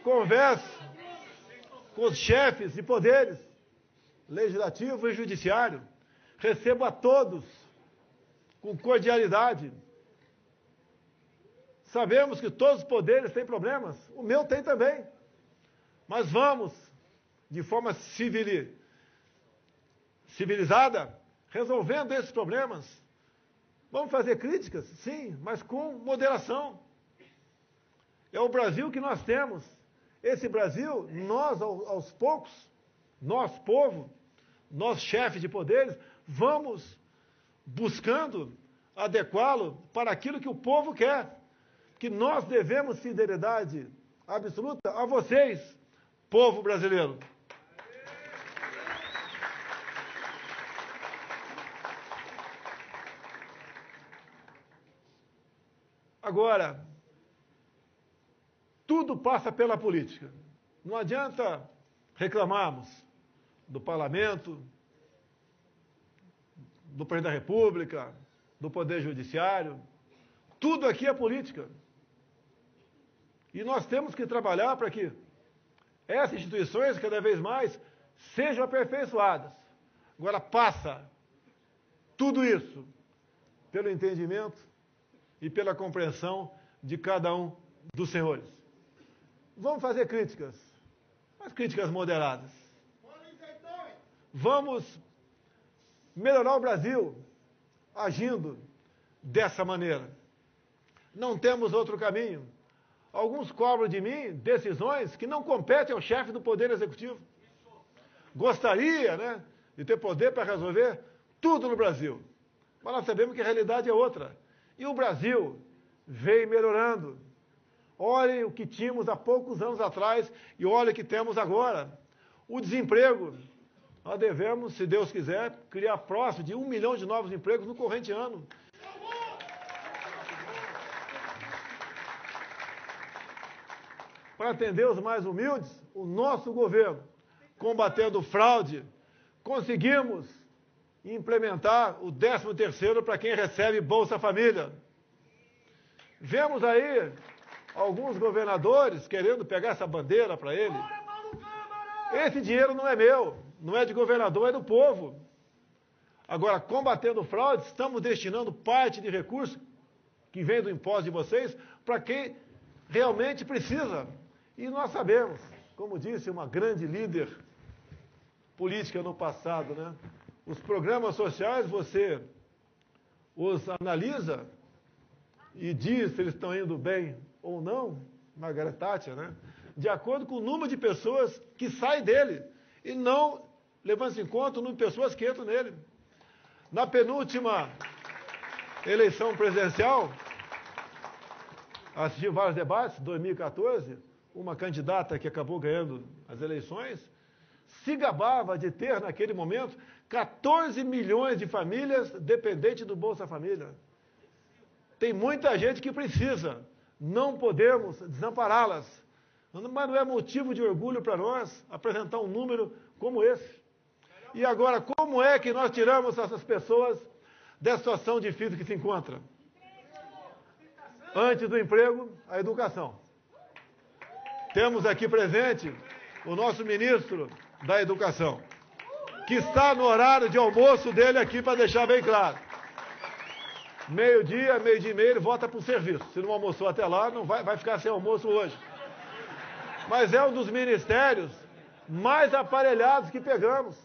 Converso com os chefes de poderes, legislativo e judiciário. Recebo a todos com cordialidade. Sabemos que todos os poderes têm problemas. O meu tem também. Mas vamos, de forma civilizada, resolvendo esses problemas. Vamos fazer críticas? Sim, mas com moderação. É o Brasil que nós temos. Esse Brasil, nós, aos poucos, nós, povo, nós, chefes de poderes, vamos buscando adequá-lo para aquilo que o povo quer. Que nós devemos fidelidade absoluta a vocês, povo brasileiro. Agora, tudo passa pela política. Não adianta reclamarmos do parlamento, do presidente da República, do Poder Judiciário. Tudo aqui é política. E nós temos que trabalhar para que essas instituições, cada vez mais, sejam aperfeiçoadas. Agora, passa tudo isso pelo entendimento e pela compreensão de cada um dos senhores. Vamos fazer críticas, mas críticas moderadas. Vamos melhorar o Brasil agindo dessa maneira. Não temos outro caminho. Alguns cobram de mim decisões que não competem ao chefe do Poder Executivo. Gostaria, né, de ter poder para resolver tudo no Brasil. Mas nós sabemos que a realidade é outra. E o Brasil vem melhorando. Olhem o que tínhamos há poucos anos atrás e olhem o que temos agora. O desemprego, nós devemos, se Deus quiser, criar próximo de 1 milhão de novos empregos no corrente ano. Para atender os mais humildes, o nosso governo, combatendo fraude, conseguimos implementar o 13º para quem recebe Bolsa Família. Vemos aí alguns governadores querendo pegar essa bandeira para ele. Esse dinheiro não é meu, não é de governador, é do povo. Agora, combatendo fraude, estamos destinando parte de recursos que vem do imposto de vocês para quem realmente precisa. E nós sabemos, como disse uma grande líder política no passado, né? Os programas sociais, você os analisa e diz se eles estão indo bem ou não, Margaret Thatcher, né? De acordo com o número de pessoas que saem dele e não levando em conta o número de pessoas que entram nele. Na penúltima eleição presidencial, assisti vários debates, 2014, uma candidata que acabou ganhando as eleições, se gabava de ter, naquele momento, 14 milhões de famílias dependentes do Bolsa Família. Tem muita gente que precisa, não podemos desampará-las. Mas não é motivo de orgulho para nós apresentar um número como esse. E agora, como é que nós tiramos essas pessoas dessa situação difícil que se encontra? Antes do emprego, a educação. Temos aqui presente o nosso ministro da Educação, que está no horário de almoço dele aqui para deixar bem claro. Meio-dia, meio-dia e meio, ele volta para o serviço. Se não almoçou até lá, não vai ficar sem almoço hoje. Mas é um dos ministérios mais aparelhados que pegamos.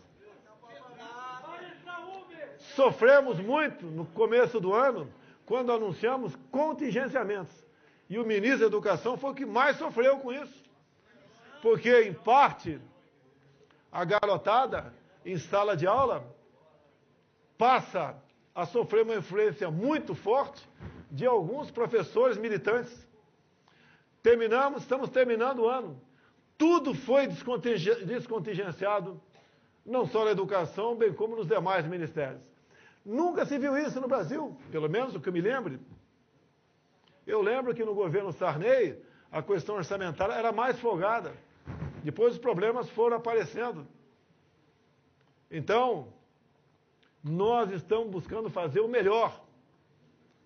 Sofremos muito no começo do ano, quando anunciamos contingenciamentos. E o ministro da Educação foi o que mais sofreu com isso. Porque, em parte, a garotada, em sala de aula, passa a sofrer uma influência muito forte de alguns professores militantes. Estamos terminando o ano. Tudo foi descontingenciado, não só na educação, bem como nos demais ministérios. Nunca se viu isso no Brasil, pelo menos o que eu me lembre. Eu lembro que no governo Sarney, a questão orçamentária era mais folgada. Depois os problemas foram aparecendo. Então, nós estamos buscando fazer o melhor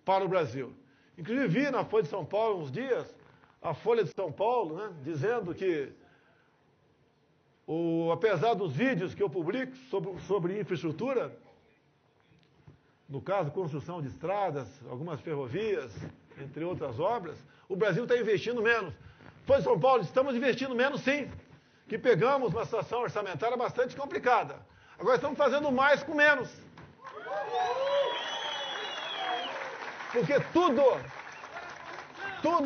para o Brasil. Inclusive, vi na Folha de São Paulo uns dias, a Folha de São Paulo, né, dizendo que, apesar dos vídeos que eu publico sobre infraestrutura, no caso, construção de estradas, algumas ferrovias, entre outras obras, o Brasil está investindo menos. Folha de São Paulo, estamos investindo menos sim, que pegamos uma situação orçamentária bastante complicada. Agora estamos fazendo mais com menos. Porque tudo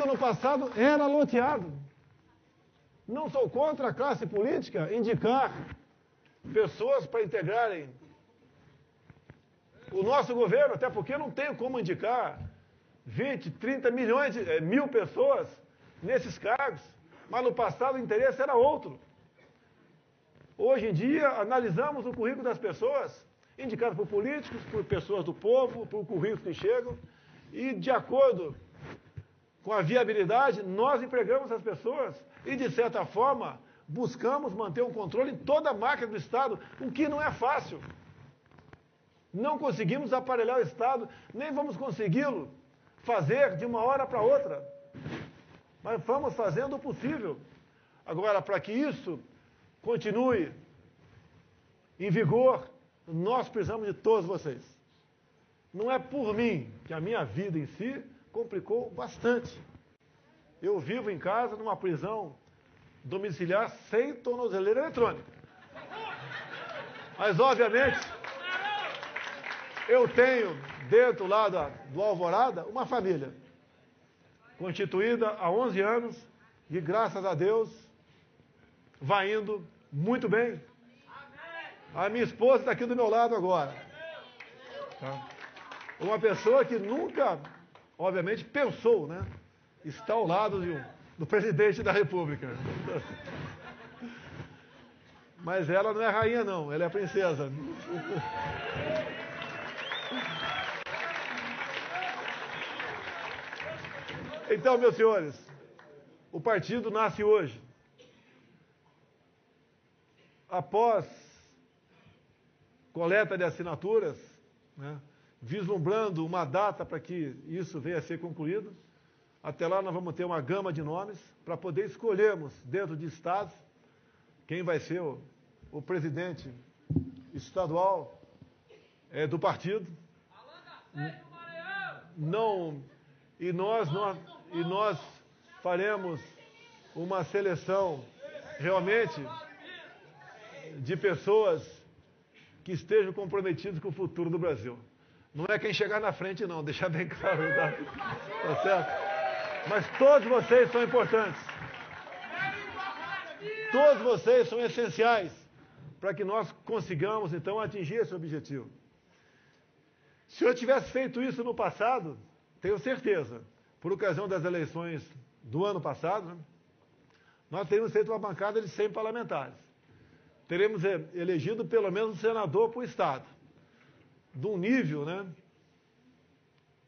no passado era loteado. Não sou contra a classe política indicar pessoas para integrarem o nosso governo, até porque não tenho como indicar 20, 30 milhões, mil pessoas nesses cargos. Mas no passado o interesse era outro. Hoje em dia, analisamos o currículo das pessoas, indicado por políticos, por pessoas do povo, por currículos que chegam, e de acordo com a viabilidade, nós empregamos as pessoas e, de certa forma, buscamos manter um controle em toda a máquina do Estado, o que não é fácil. Não conseguimos aparelhar o Estado, nem vamos consegui-lo fazer de uma hora para outra. Mas vamos fazendo o possível. Agora, para que isso continue em vigor, nós precisamos de todos vocês. Não é por mim, que a minha vida em si complicou bastante. Eu vivo em casa numa prisão domiciliar sem tornozeleira eletrônica. Mas, obviamente, eu tenho, dentro lá do Alvorada, uma família constituída há 11 anos e, graças a Deus, vai indo muito bem. A minha esposa está aqui do meu lado agora. Tá? Uma pessoa que nunca, obviamente, pensou, né? Está ao lado do presidente da República. Mas ela não é rainha, não. Ela é princesa. Então, meus senhores, o partido nasce hoje. Após coleta de assinaturas, né, vislumbrando uma data para que isso venha a ser concluído. Até lá nós vamos ter uma gama de nomes para poder escolhermos dentro de estados quem vai ser o presidente estadual do partido. E nós faremos uma seleção realmente de pessoas que estejam comprometidas com o futuro do Brasil. Não é quem chegar na frente, não, deixar bem claro, tá certo? Mas todos vocês são importantes. Todos vocês são essenciais para que nós consigamos, então, atingir esse objetivo. Se eu tivesse feito isso no passado, tenho certeza, por ocasião das eleições do ano passado, né, nós teríamos feito uma bancada de 100 parlamentares. Teremos elegido pelo menos um senador por estado, de um nível, né,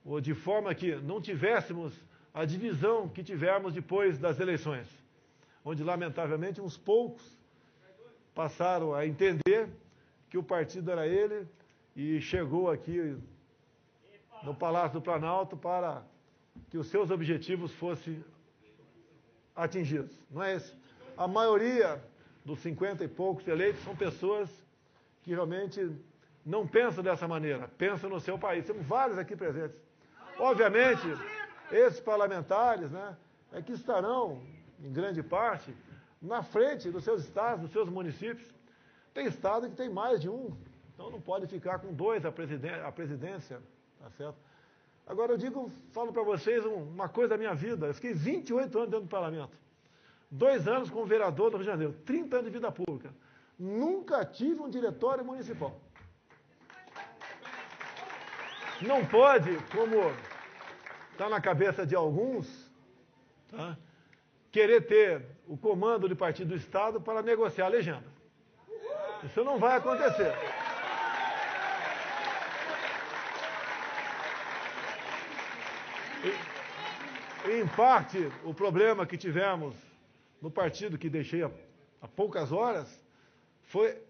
ou de forma que não tivéssemos a divisão que tivemos depois das eleições, onde, lamentavelmente, uns poucos passaram a entender que o partido era ele e chegou aqui no Palácio do Planalto para que os seus objetivos fossem atingidos. Não é esse? A maioria dos 50 e poucos eleitos são pessoas que realmente não pensam dessa maneira, pensam no seu país. Temos vários aqui presentes. Obviamente, esses parlamentares, né, é que estarão, em grande parte, na frente dos seus estados, dos seus municípios. Tem estado que tem mais de um, então não pode ficar com dois a presidência, tá certo? Agora eu falo para vocês uma coisa da minha vida. Eu fiquei 28 anos dentro do parlamento. 2 anos como vereador do Rio de Janeiro, 30 anos de vida pública. Nunca tive um diretório municipal. Não pode, como está na cabeça de alguns, tá, querer ter o comando de partido do Estado para negociar a legenda. Isso não vai acontecer. Em parte, o problema que tivemos no partido, que deixei há poucas horas, foi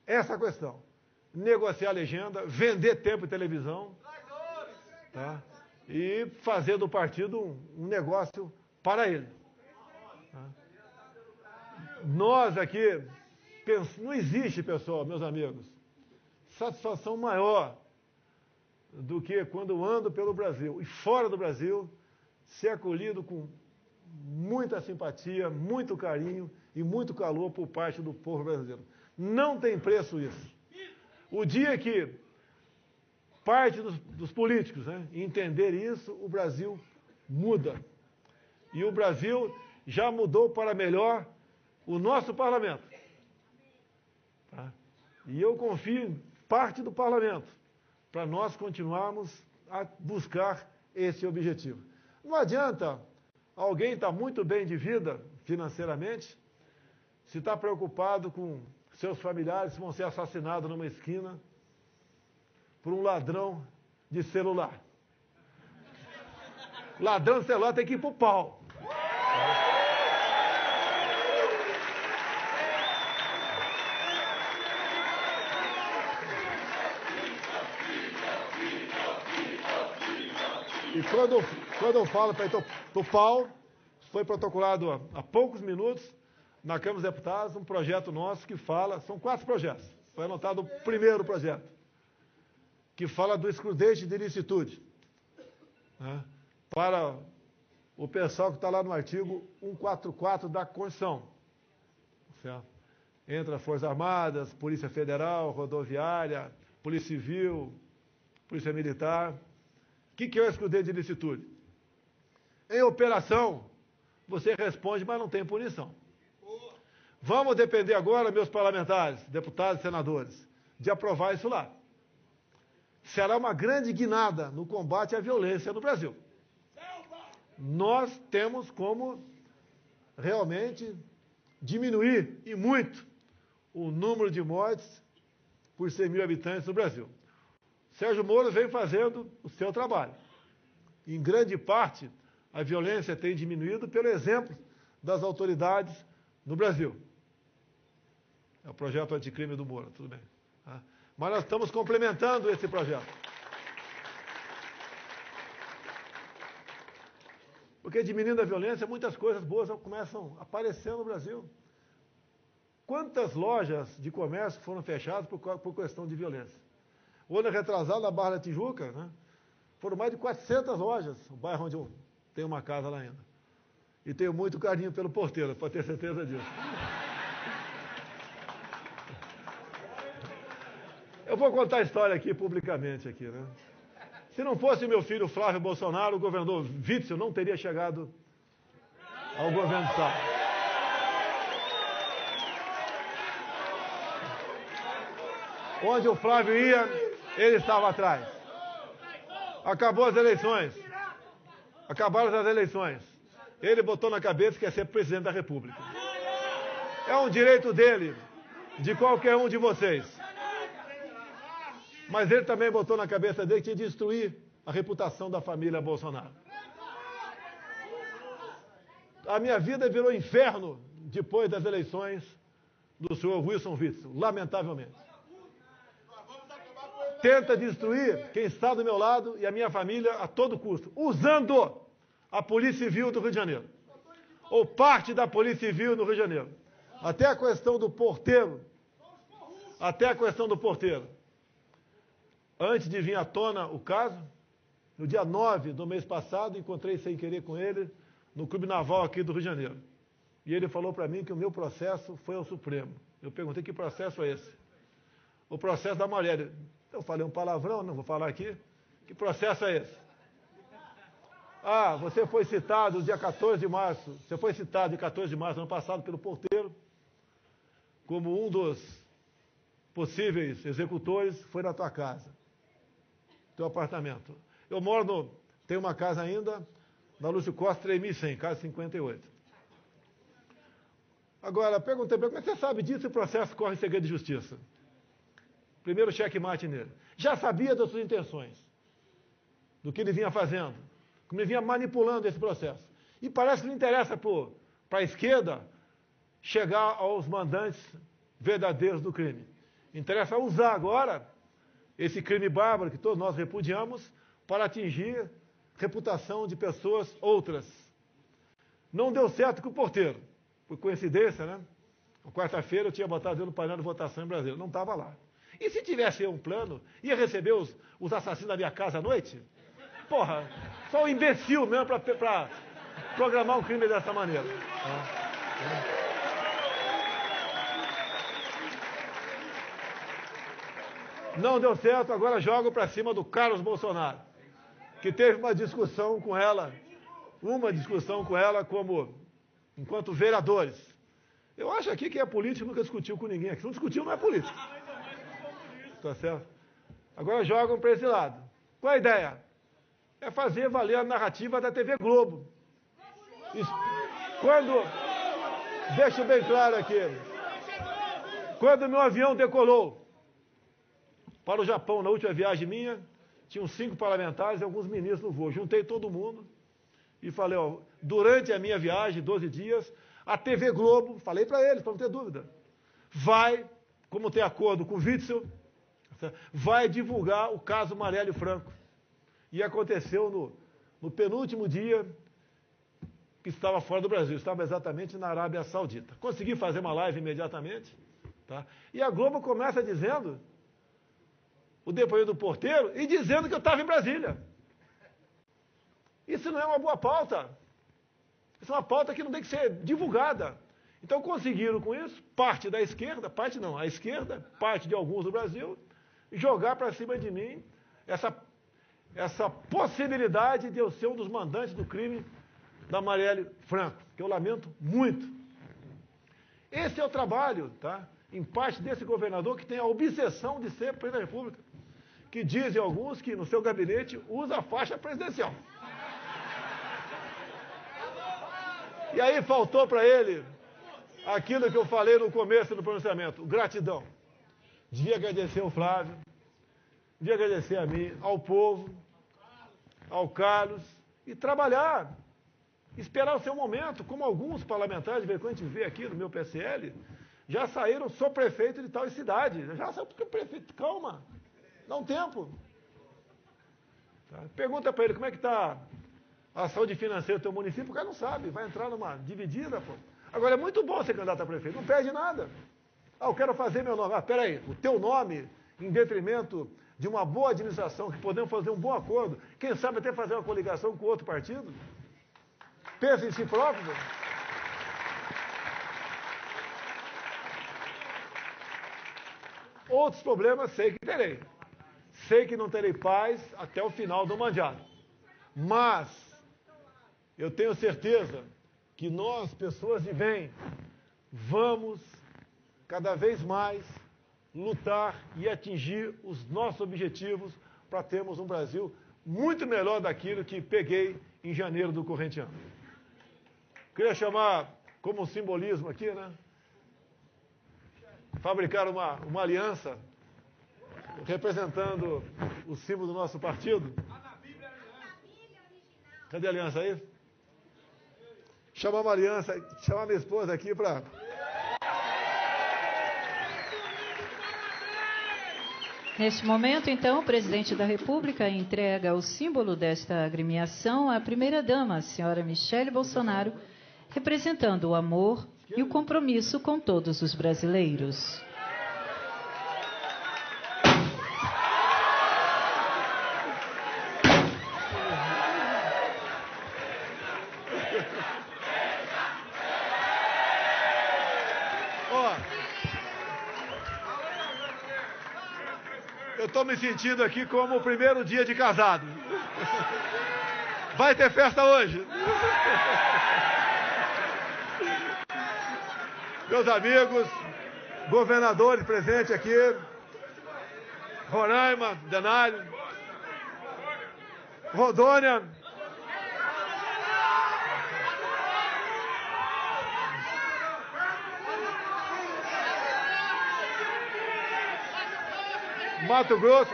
essa questão. Negociar a legenda, vender tempo de televisão, tá, e fazer do partido um negócio para ele. Tá. Nós aqui, não existe, pessoal, meus amigos, satisfação maior do que quando eu ando pelo Brasil e fora do Brasil, ser acolhido com muita simpatia, muito carinho e muito calor por parte do povo brasileiro. Não tem preço isso. O dia que parte dos políticos, né, entender isso, o Brasil muda. E o Brasil já mudou para melhor o nosso parlamento. Tá? E eu confio em parte do parlamento para nós continuarmos a buscar esse objetivo. Não adianta alguém estar muito bem de vida financeiramente, se está preocupado com seus familiares que vão ser assassinados numa esquina por um ladrão de celular. Ladrão de celular tem que ir para o pau. E quando eu falo para ir para o pau, foi protocolado há poucos minutos, na Câmara dos Deputados, um projeto nosso que fala, são 4 projetos, foi anotado o primeiro projeto, que fala do excludente de ilicitude, né, para o pessoal que está lá no artigo 144 da Constituição. Certo? Entra Forças Armadas, Polícia Federal, Rodoviária, Polícia Civil, Polícia Militar. O que é o excludente de ilicitude? Em operação, você responde, mas não tem punição. Vamos depender agora, meus parlamentares, deputados e senadores, de aprovar isso lá. Será uma grande guinada no combate à violência no Brasil. Nós temos como realmente diminuir, e muito, o número de mortes por 100 mil habitantes no Brasil. Sérgio Moro vem fazendo o seu trabalho. Em grande parte, a violência tem diminuído pelo exemplo das autoridades no Brasil. É o projeto anticrime do Moro, tudo bem. Tá? Mas nós estamos complementando esse projeto. Porque diminuindo a violência, muitas coisas boas começam a aparecer no Brasil. Quantas lojas de comércio foram fechadas por questão de violência? O ano retrasado, na Barra da Tijuca, né, foram mais de 400 lojas, o bairro onde eu tenho uma casa lá ainda. E tenho muito carinho pelo porteiro, para ter certeza disso. Eu vou contar a história aqui publicamente, aqui, né? Se não fosse meu filho Flávio Bolsonaro, o governador Witzel não teria chegado ao governo do Estado. Onde o Flávio ia, ele estava atrás. Acabou as eleições. Acabaram as eleições. Ele botou na cabeça que ia ser presidente da República. É um direito dele, de qualquer um de vocês. Mas ele também botou na cabeça dele que tinha de destruir a reputação da família Bolsonaro. A minha vida virou inferno depois das eleições do senhor Wilson Witzel, lamentavelmente. Tenta destruir quem está do meu lado e a minha família a todo custo, usando a Polícia Civil do Rio de Janeiro, ou parte da Polícia Civil no Rio de Janeiro. Até a questão do porteiro, antes de vir à tona o caso, no dia 9 do mês passado, encontrei sem querer com ele no Clube Naval aqui do Rio de Janeiro. E ele falou para mim que o meu processo foi ao Supremo. Eu perguntei que processo é esse? O processo da Marielle. Eu falei um palavrão, não vou falar aqui. Que processo é esse? Ah, você foi citado dia 14 de março. Você foi citado dia 14 de março do ano passado pelo porteiro como um dos possíveis executores, foi na tua casa. Teu apartamento. Eu tenho uma casa ainda, na Lúcio Costa 3100, casa 58. Agora, perguntei para ele, como é que você sabe disso e o processo corre em segredo de justiça? Primeiro checkmate nele. Já sabia das suas intenções, do que ele vinha fazendo, como ele vinha manipulando esse processo. E parece que não interessa para a esquerda chegar aos mandantes verdadeiros do crime. Interessa usar agora esse crime bárbaro que todos nós repudiamos para atingir reputação de pessoas outras. Não deu certo com o porteiro. Por coincidência, né? Na quarta-feira eu tinha botado ele no painel de votação em Brasília. Não estava lá. E se tivesse um plano, ia receber os assassinos da minha casa à noite? Porra, só um imbecil mesmo para programar um crime dessa maneira. Não deu certo, agora jogo para cima do Carlos Bolsonaro, que teve uma discussão com ela como, enquanto vereadores. Eu acho aqui que é político, nunca discutiu com ninguém. Aqui não discutiu, não é político. Tá certo? Agora jogam para esse lado. Qual a ideia? É fazer valer a narrativa da TV Globo. Deixo bem claro aqui, quando meu avião decolou para o Japão, na última viagem minha, tinham 5 parlamentares e alguns ministros no voo. Juntei todo mundo e falei, ó, durante a minha viagem, 12 dias, a TV Globo, falei para eles, para não ter dúvida, vai, como tem acordo com o Witzel, vai divulgar o caso Marielle Franco. E aconteceu no penúltimo dia que estava fora do Brasil, estava exatamente na Arábia Saudita. Consegui fazer uma live imediatamente, tá? E a Globo começa dizendo o depoimento do porteiro e dizendo que eu estava em Brasília. Isso não é uma boa pauta. Isso é uma pauta que não tem que ser divulgada. Então conseguiram com isso, parte da esquerda, parte não, a esquerda, parte de alguns do Brasil, jogar para cima de mim essa possibilidade de eu ser um dos mandantes do crime da Marielle Franco, que eu lamento muito. Esse é o trabalho, tá? Em parte desse governador que tem a obsessão de ser presidente da República, que dizem alguns que no seu gabinete usa a faixa presidencial. E aí faltou para ele aquilo que eu falei no começo do pronunciamento, gratidão. Devia agradecer ao Flávio, devia agradecer a mim, ao povo, ao Carlos, e trabalhar, esperar o seu momento, como alguns parlamentares, quando a gente vê aqui no meu PSL, já saíram, sou prefeito de tal cidade, já saiu porque prefeito, calma, dá um tempo. Tá? Pergunta para ele como é que está a saúde financeira do teu município, o cara não sabe, vai entrar numa dividida, pô. Agora, é muito bom ser candidato a prefeito, não perde nada. Eu quero fazer meu nome. Peraí, o teu nome, em detrimento de uma boa administração, que podemos fazer um bom acordo, quem sabe até fazer uma coligação com outro partido? Pensa em si próprio. Outros problemas sei que terei. Sei que não terei paz até o final do mandato. Mas eu tenho certeza que nós, pessoas de bem, vamos cada vez mais lutar e atingir os nossos objetivos para termos um Brasil muito melhor daquilo que peguei em janeiro do corrente ano. Queria chamar como um simbolismo aqui, né? Fabricar uma aliança representando o símbolo do nosso partido. Cadê a aliança aí? Chamar uma aliança, chamar minha esposa aqui para... Neste momento, então, o presidente da República entrega o símbolo desta agremiação à primeira-dama, a senhora Michele Bolsonaro, representando o amor e o compromisso com todos os brasileiros. Eu estou me sentindo aqui como o primeiro dia de casado. Vai ter festa hoje? Meus amigos, governadores presentes aqui, Roraima, Denário, Rondônia, Mato Grosso,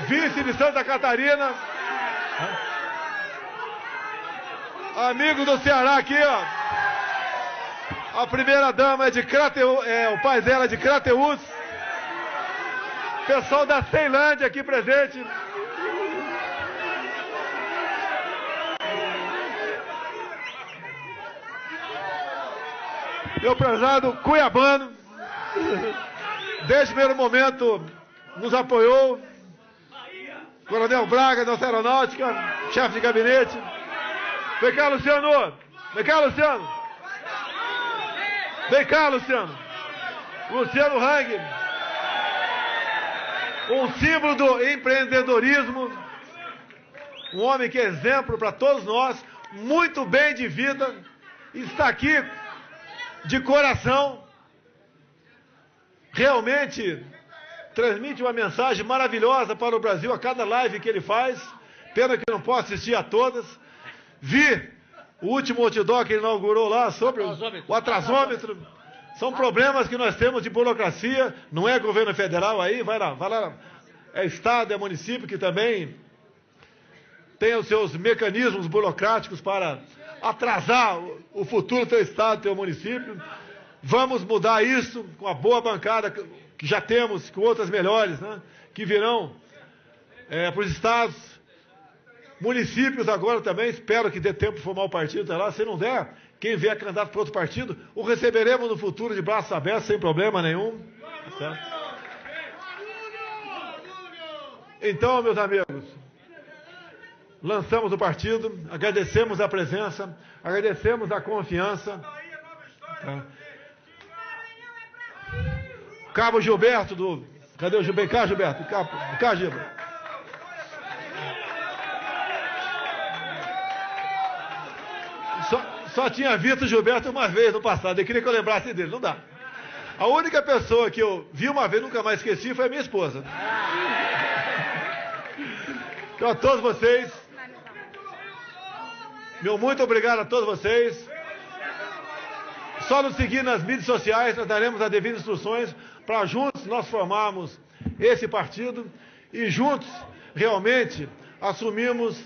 vice de Santa Catarina, amigo do Ceará aqui, ó. A primeira dama é de Crateús, o pai dela é de Crateús. Pessoal da Ceilândia aqui presente. Meu prezado cuiabano, desde o primeiro momento nos apoiou. Coronel Braga, da Aeronáutica, chefe de gabinete. Vem cá, Luciano. Vem cá, Luciano. Vem cá, Luciano. Luciano Hang. Um símbolo do empreendedorismo. Um homem que é exemplo para todos nós. Muito bem de vida. Está aqui de coração. Realmente transmite uma mensagem maravilhosa para o Brasil a cada live que ele faz. Pena que não posso assistir a todas. Vi o último outdoor que ele inaugurou lá sobre o atrasômetro. São problemas que nós temos de burocracia. Não é governo federal aí, vai lá. É estado, é município que também tem os seus mecanismos burocráticos para atrasar o futuro do teu estado, do teu município. Vamos mudar isso com a boa bancada que já temos, com outras melhores, né? Que virão para os estados, municípios agora também. Espero que dê tempo de formar o partido até lá. Se não der, quem vier candidato para outro partido, o receberemos no futuro de braços abertos, sem problema nenhum. Certo? Então, meus amigos, lançamos o partido, agradecemos a presença, agradecemos a confiança. Tá? Cabo Gilberto, cadê o Gilberto? Cá, Gilberto, cá, Gilberto. Só tinha visto o Gilberto uma vez no passado, eu queria que eu lembrasse dele, não dá. A única pessoa que eu vi uma vez, nunca mais esqueci, foi a minha esposa. Então, a todos vocês, meu muito obrigado a todos vocês. Só nos seguir nas mídias sociais, nós daremos as devidas instruções para juntos nós formarmos esse partido e juntos, realmente, assumimos,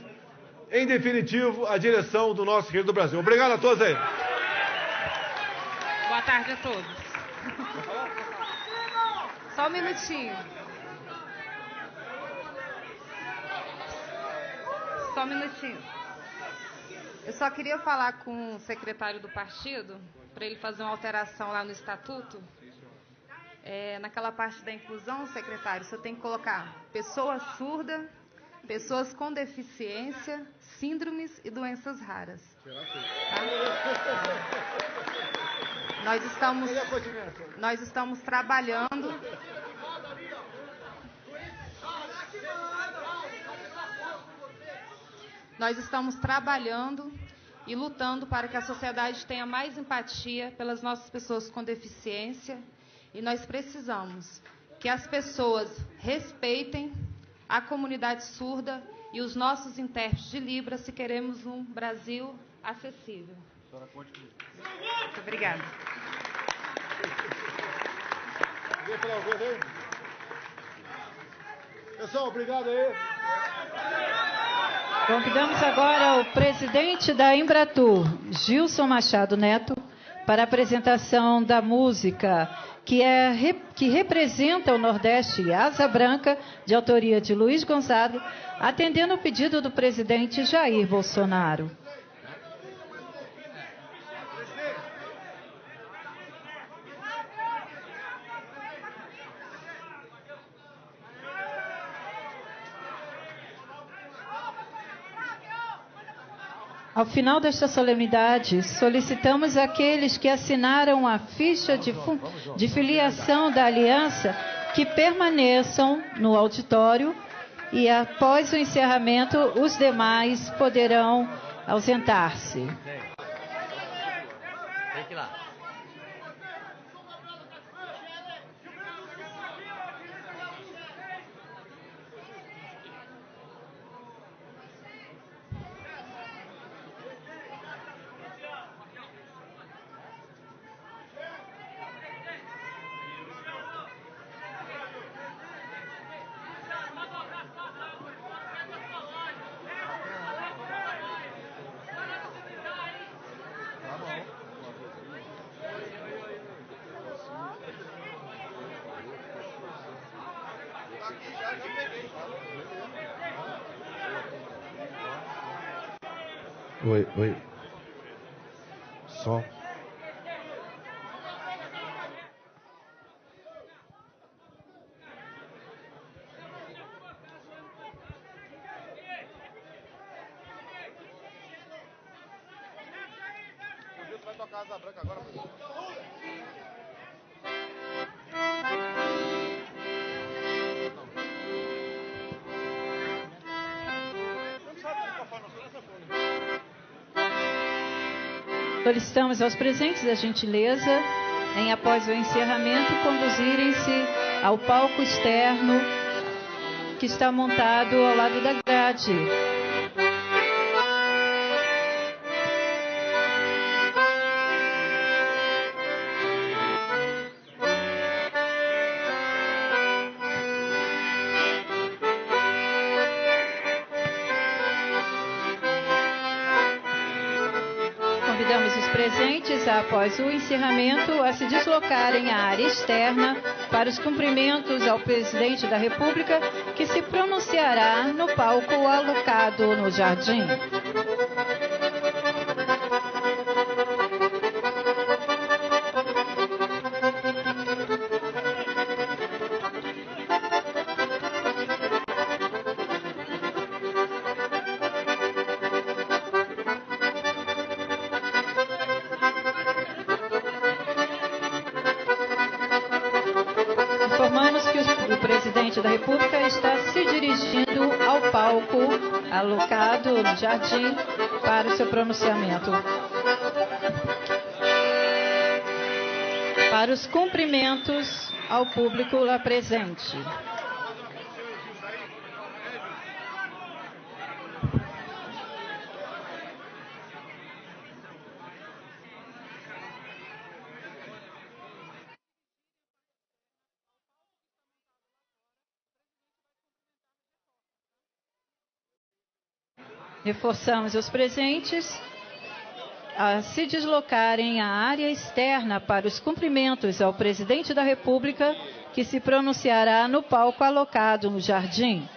em definitivo, a direção do nosso querido Brasil. Obrigado a todos aí. Boa tarde a todos. Só um minutinho. Só um minutinho. Eu só queria falar com o secretário do partido, para ele fazer uma alteração lá no estatuto. Naquela parte da inclusão, secretário, você tem que colocar pessoa surda, pessoas com deficiência, síndromes e doenças raras. Tá? Nós estamos trabalhando. Nós estamos trabalhando e lutando para que a sociedade tenha mais empatia pelas nossas pessoas com deficiência. E nós precisamos que as pessoas respeitem a comunidade surda e os nossos intérpretes de Libras se queremos um Brasil acessível. Muito obrigada. Pessoal, obrigado aí. Convidamos agora o presidente da Embratur, Gilson Machado Neto, para a apresentação da música que representa o Nordeste Asa Branca, de autoria de Luiz Gonzaga, atendendo o pedido do presidente Jair Bolsonaro. Ao final desta solenidade, solicitamos àqueles que assinaram a ficha de filiação da aliança que permaneçam no auditório e, após o encerramento, os demais poderão ausentar-se. Tem que ir lá. Oi. Só. Vai tocar Asa Branca agora, professor. Solicitamos aos presentes a gentileza, após o encerramento, conduzirem-se ao palco externo que está montado ao lado da grade. Convidamos os presentes, após o encerramento, a se deslocarem à área externa para os cumprimentos ao presidente da República, que se pronunciará no palco alocado no jardim. da República está se dirigindo ao palco alocado no jardim para o seu pronunciamento. Para os cumprimentos ao público lá presente. Reforçamos os presentes a se deslocarem à área externa para os cumprimentos ao presidente da República, que se pronunciará no palco alocado no jardim.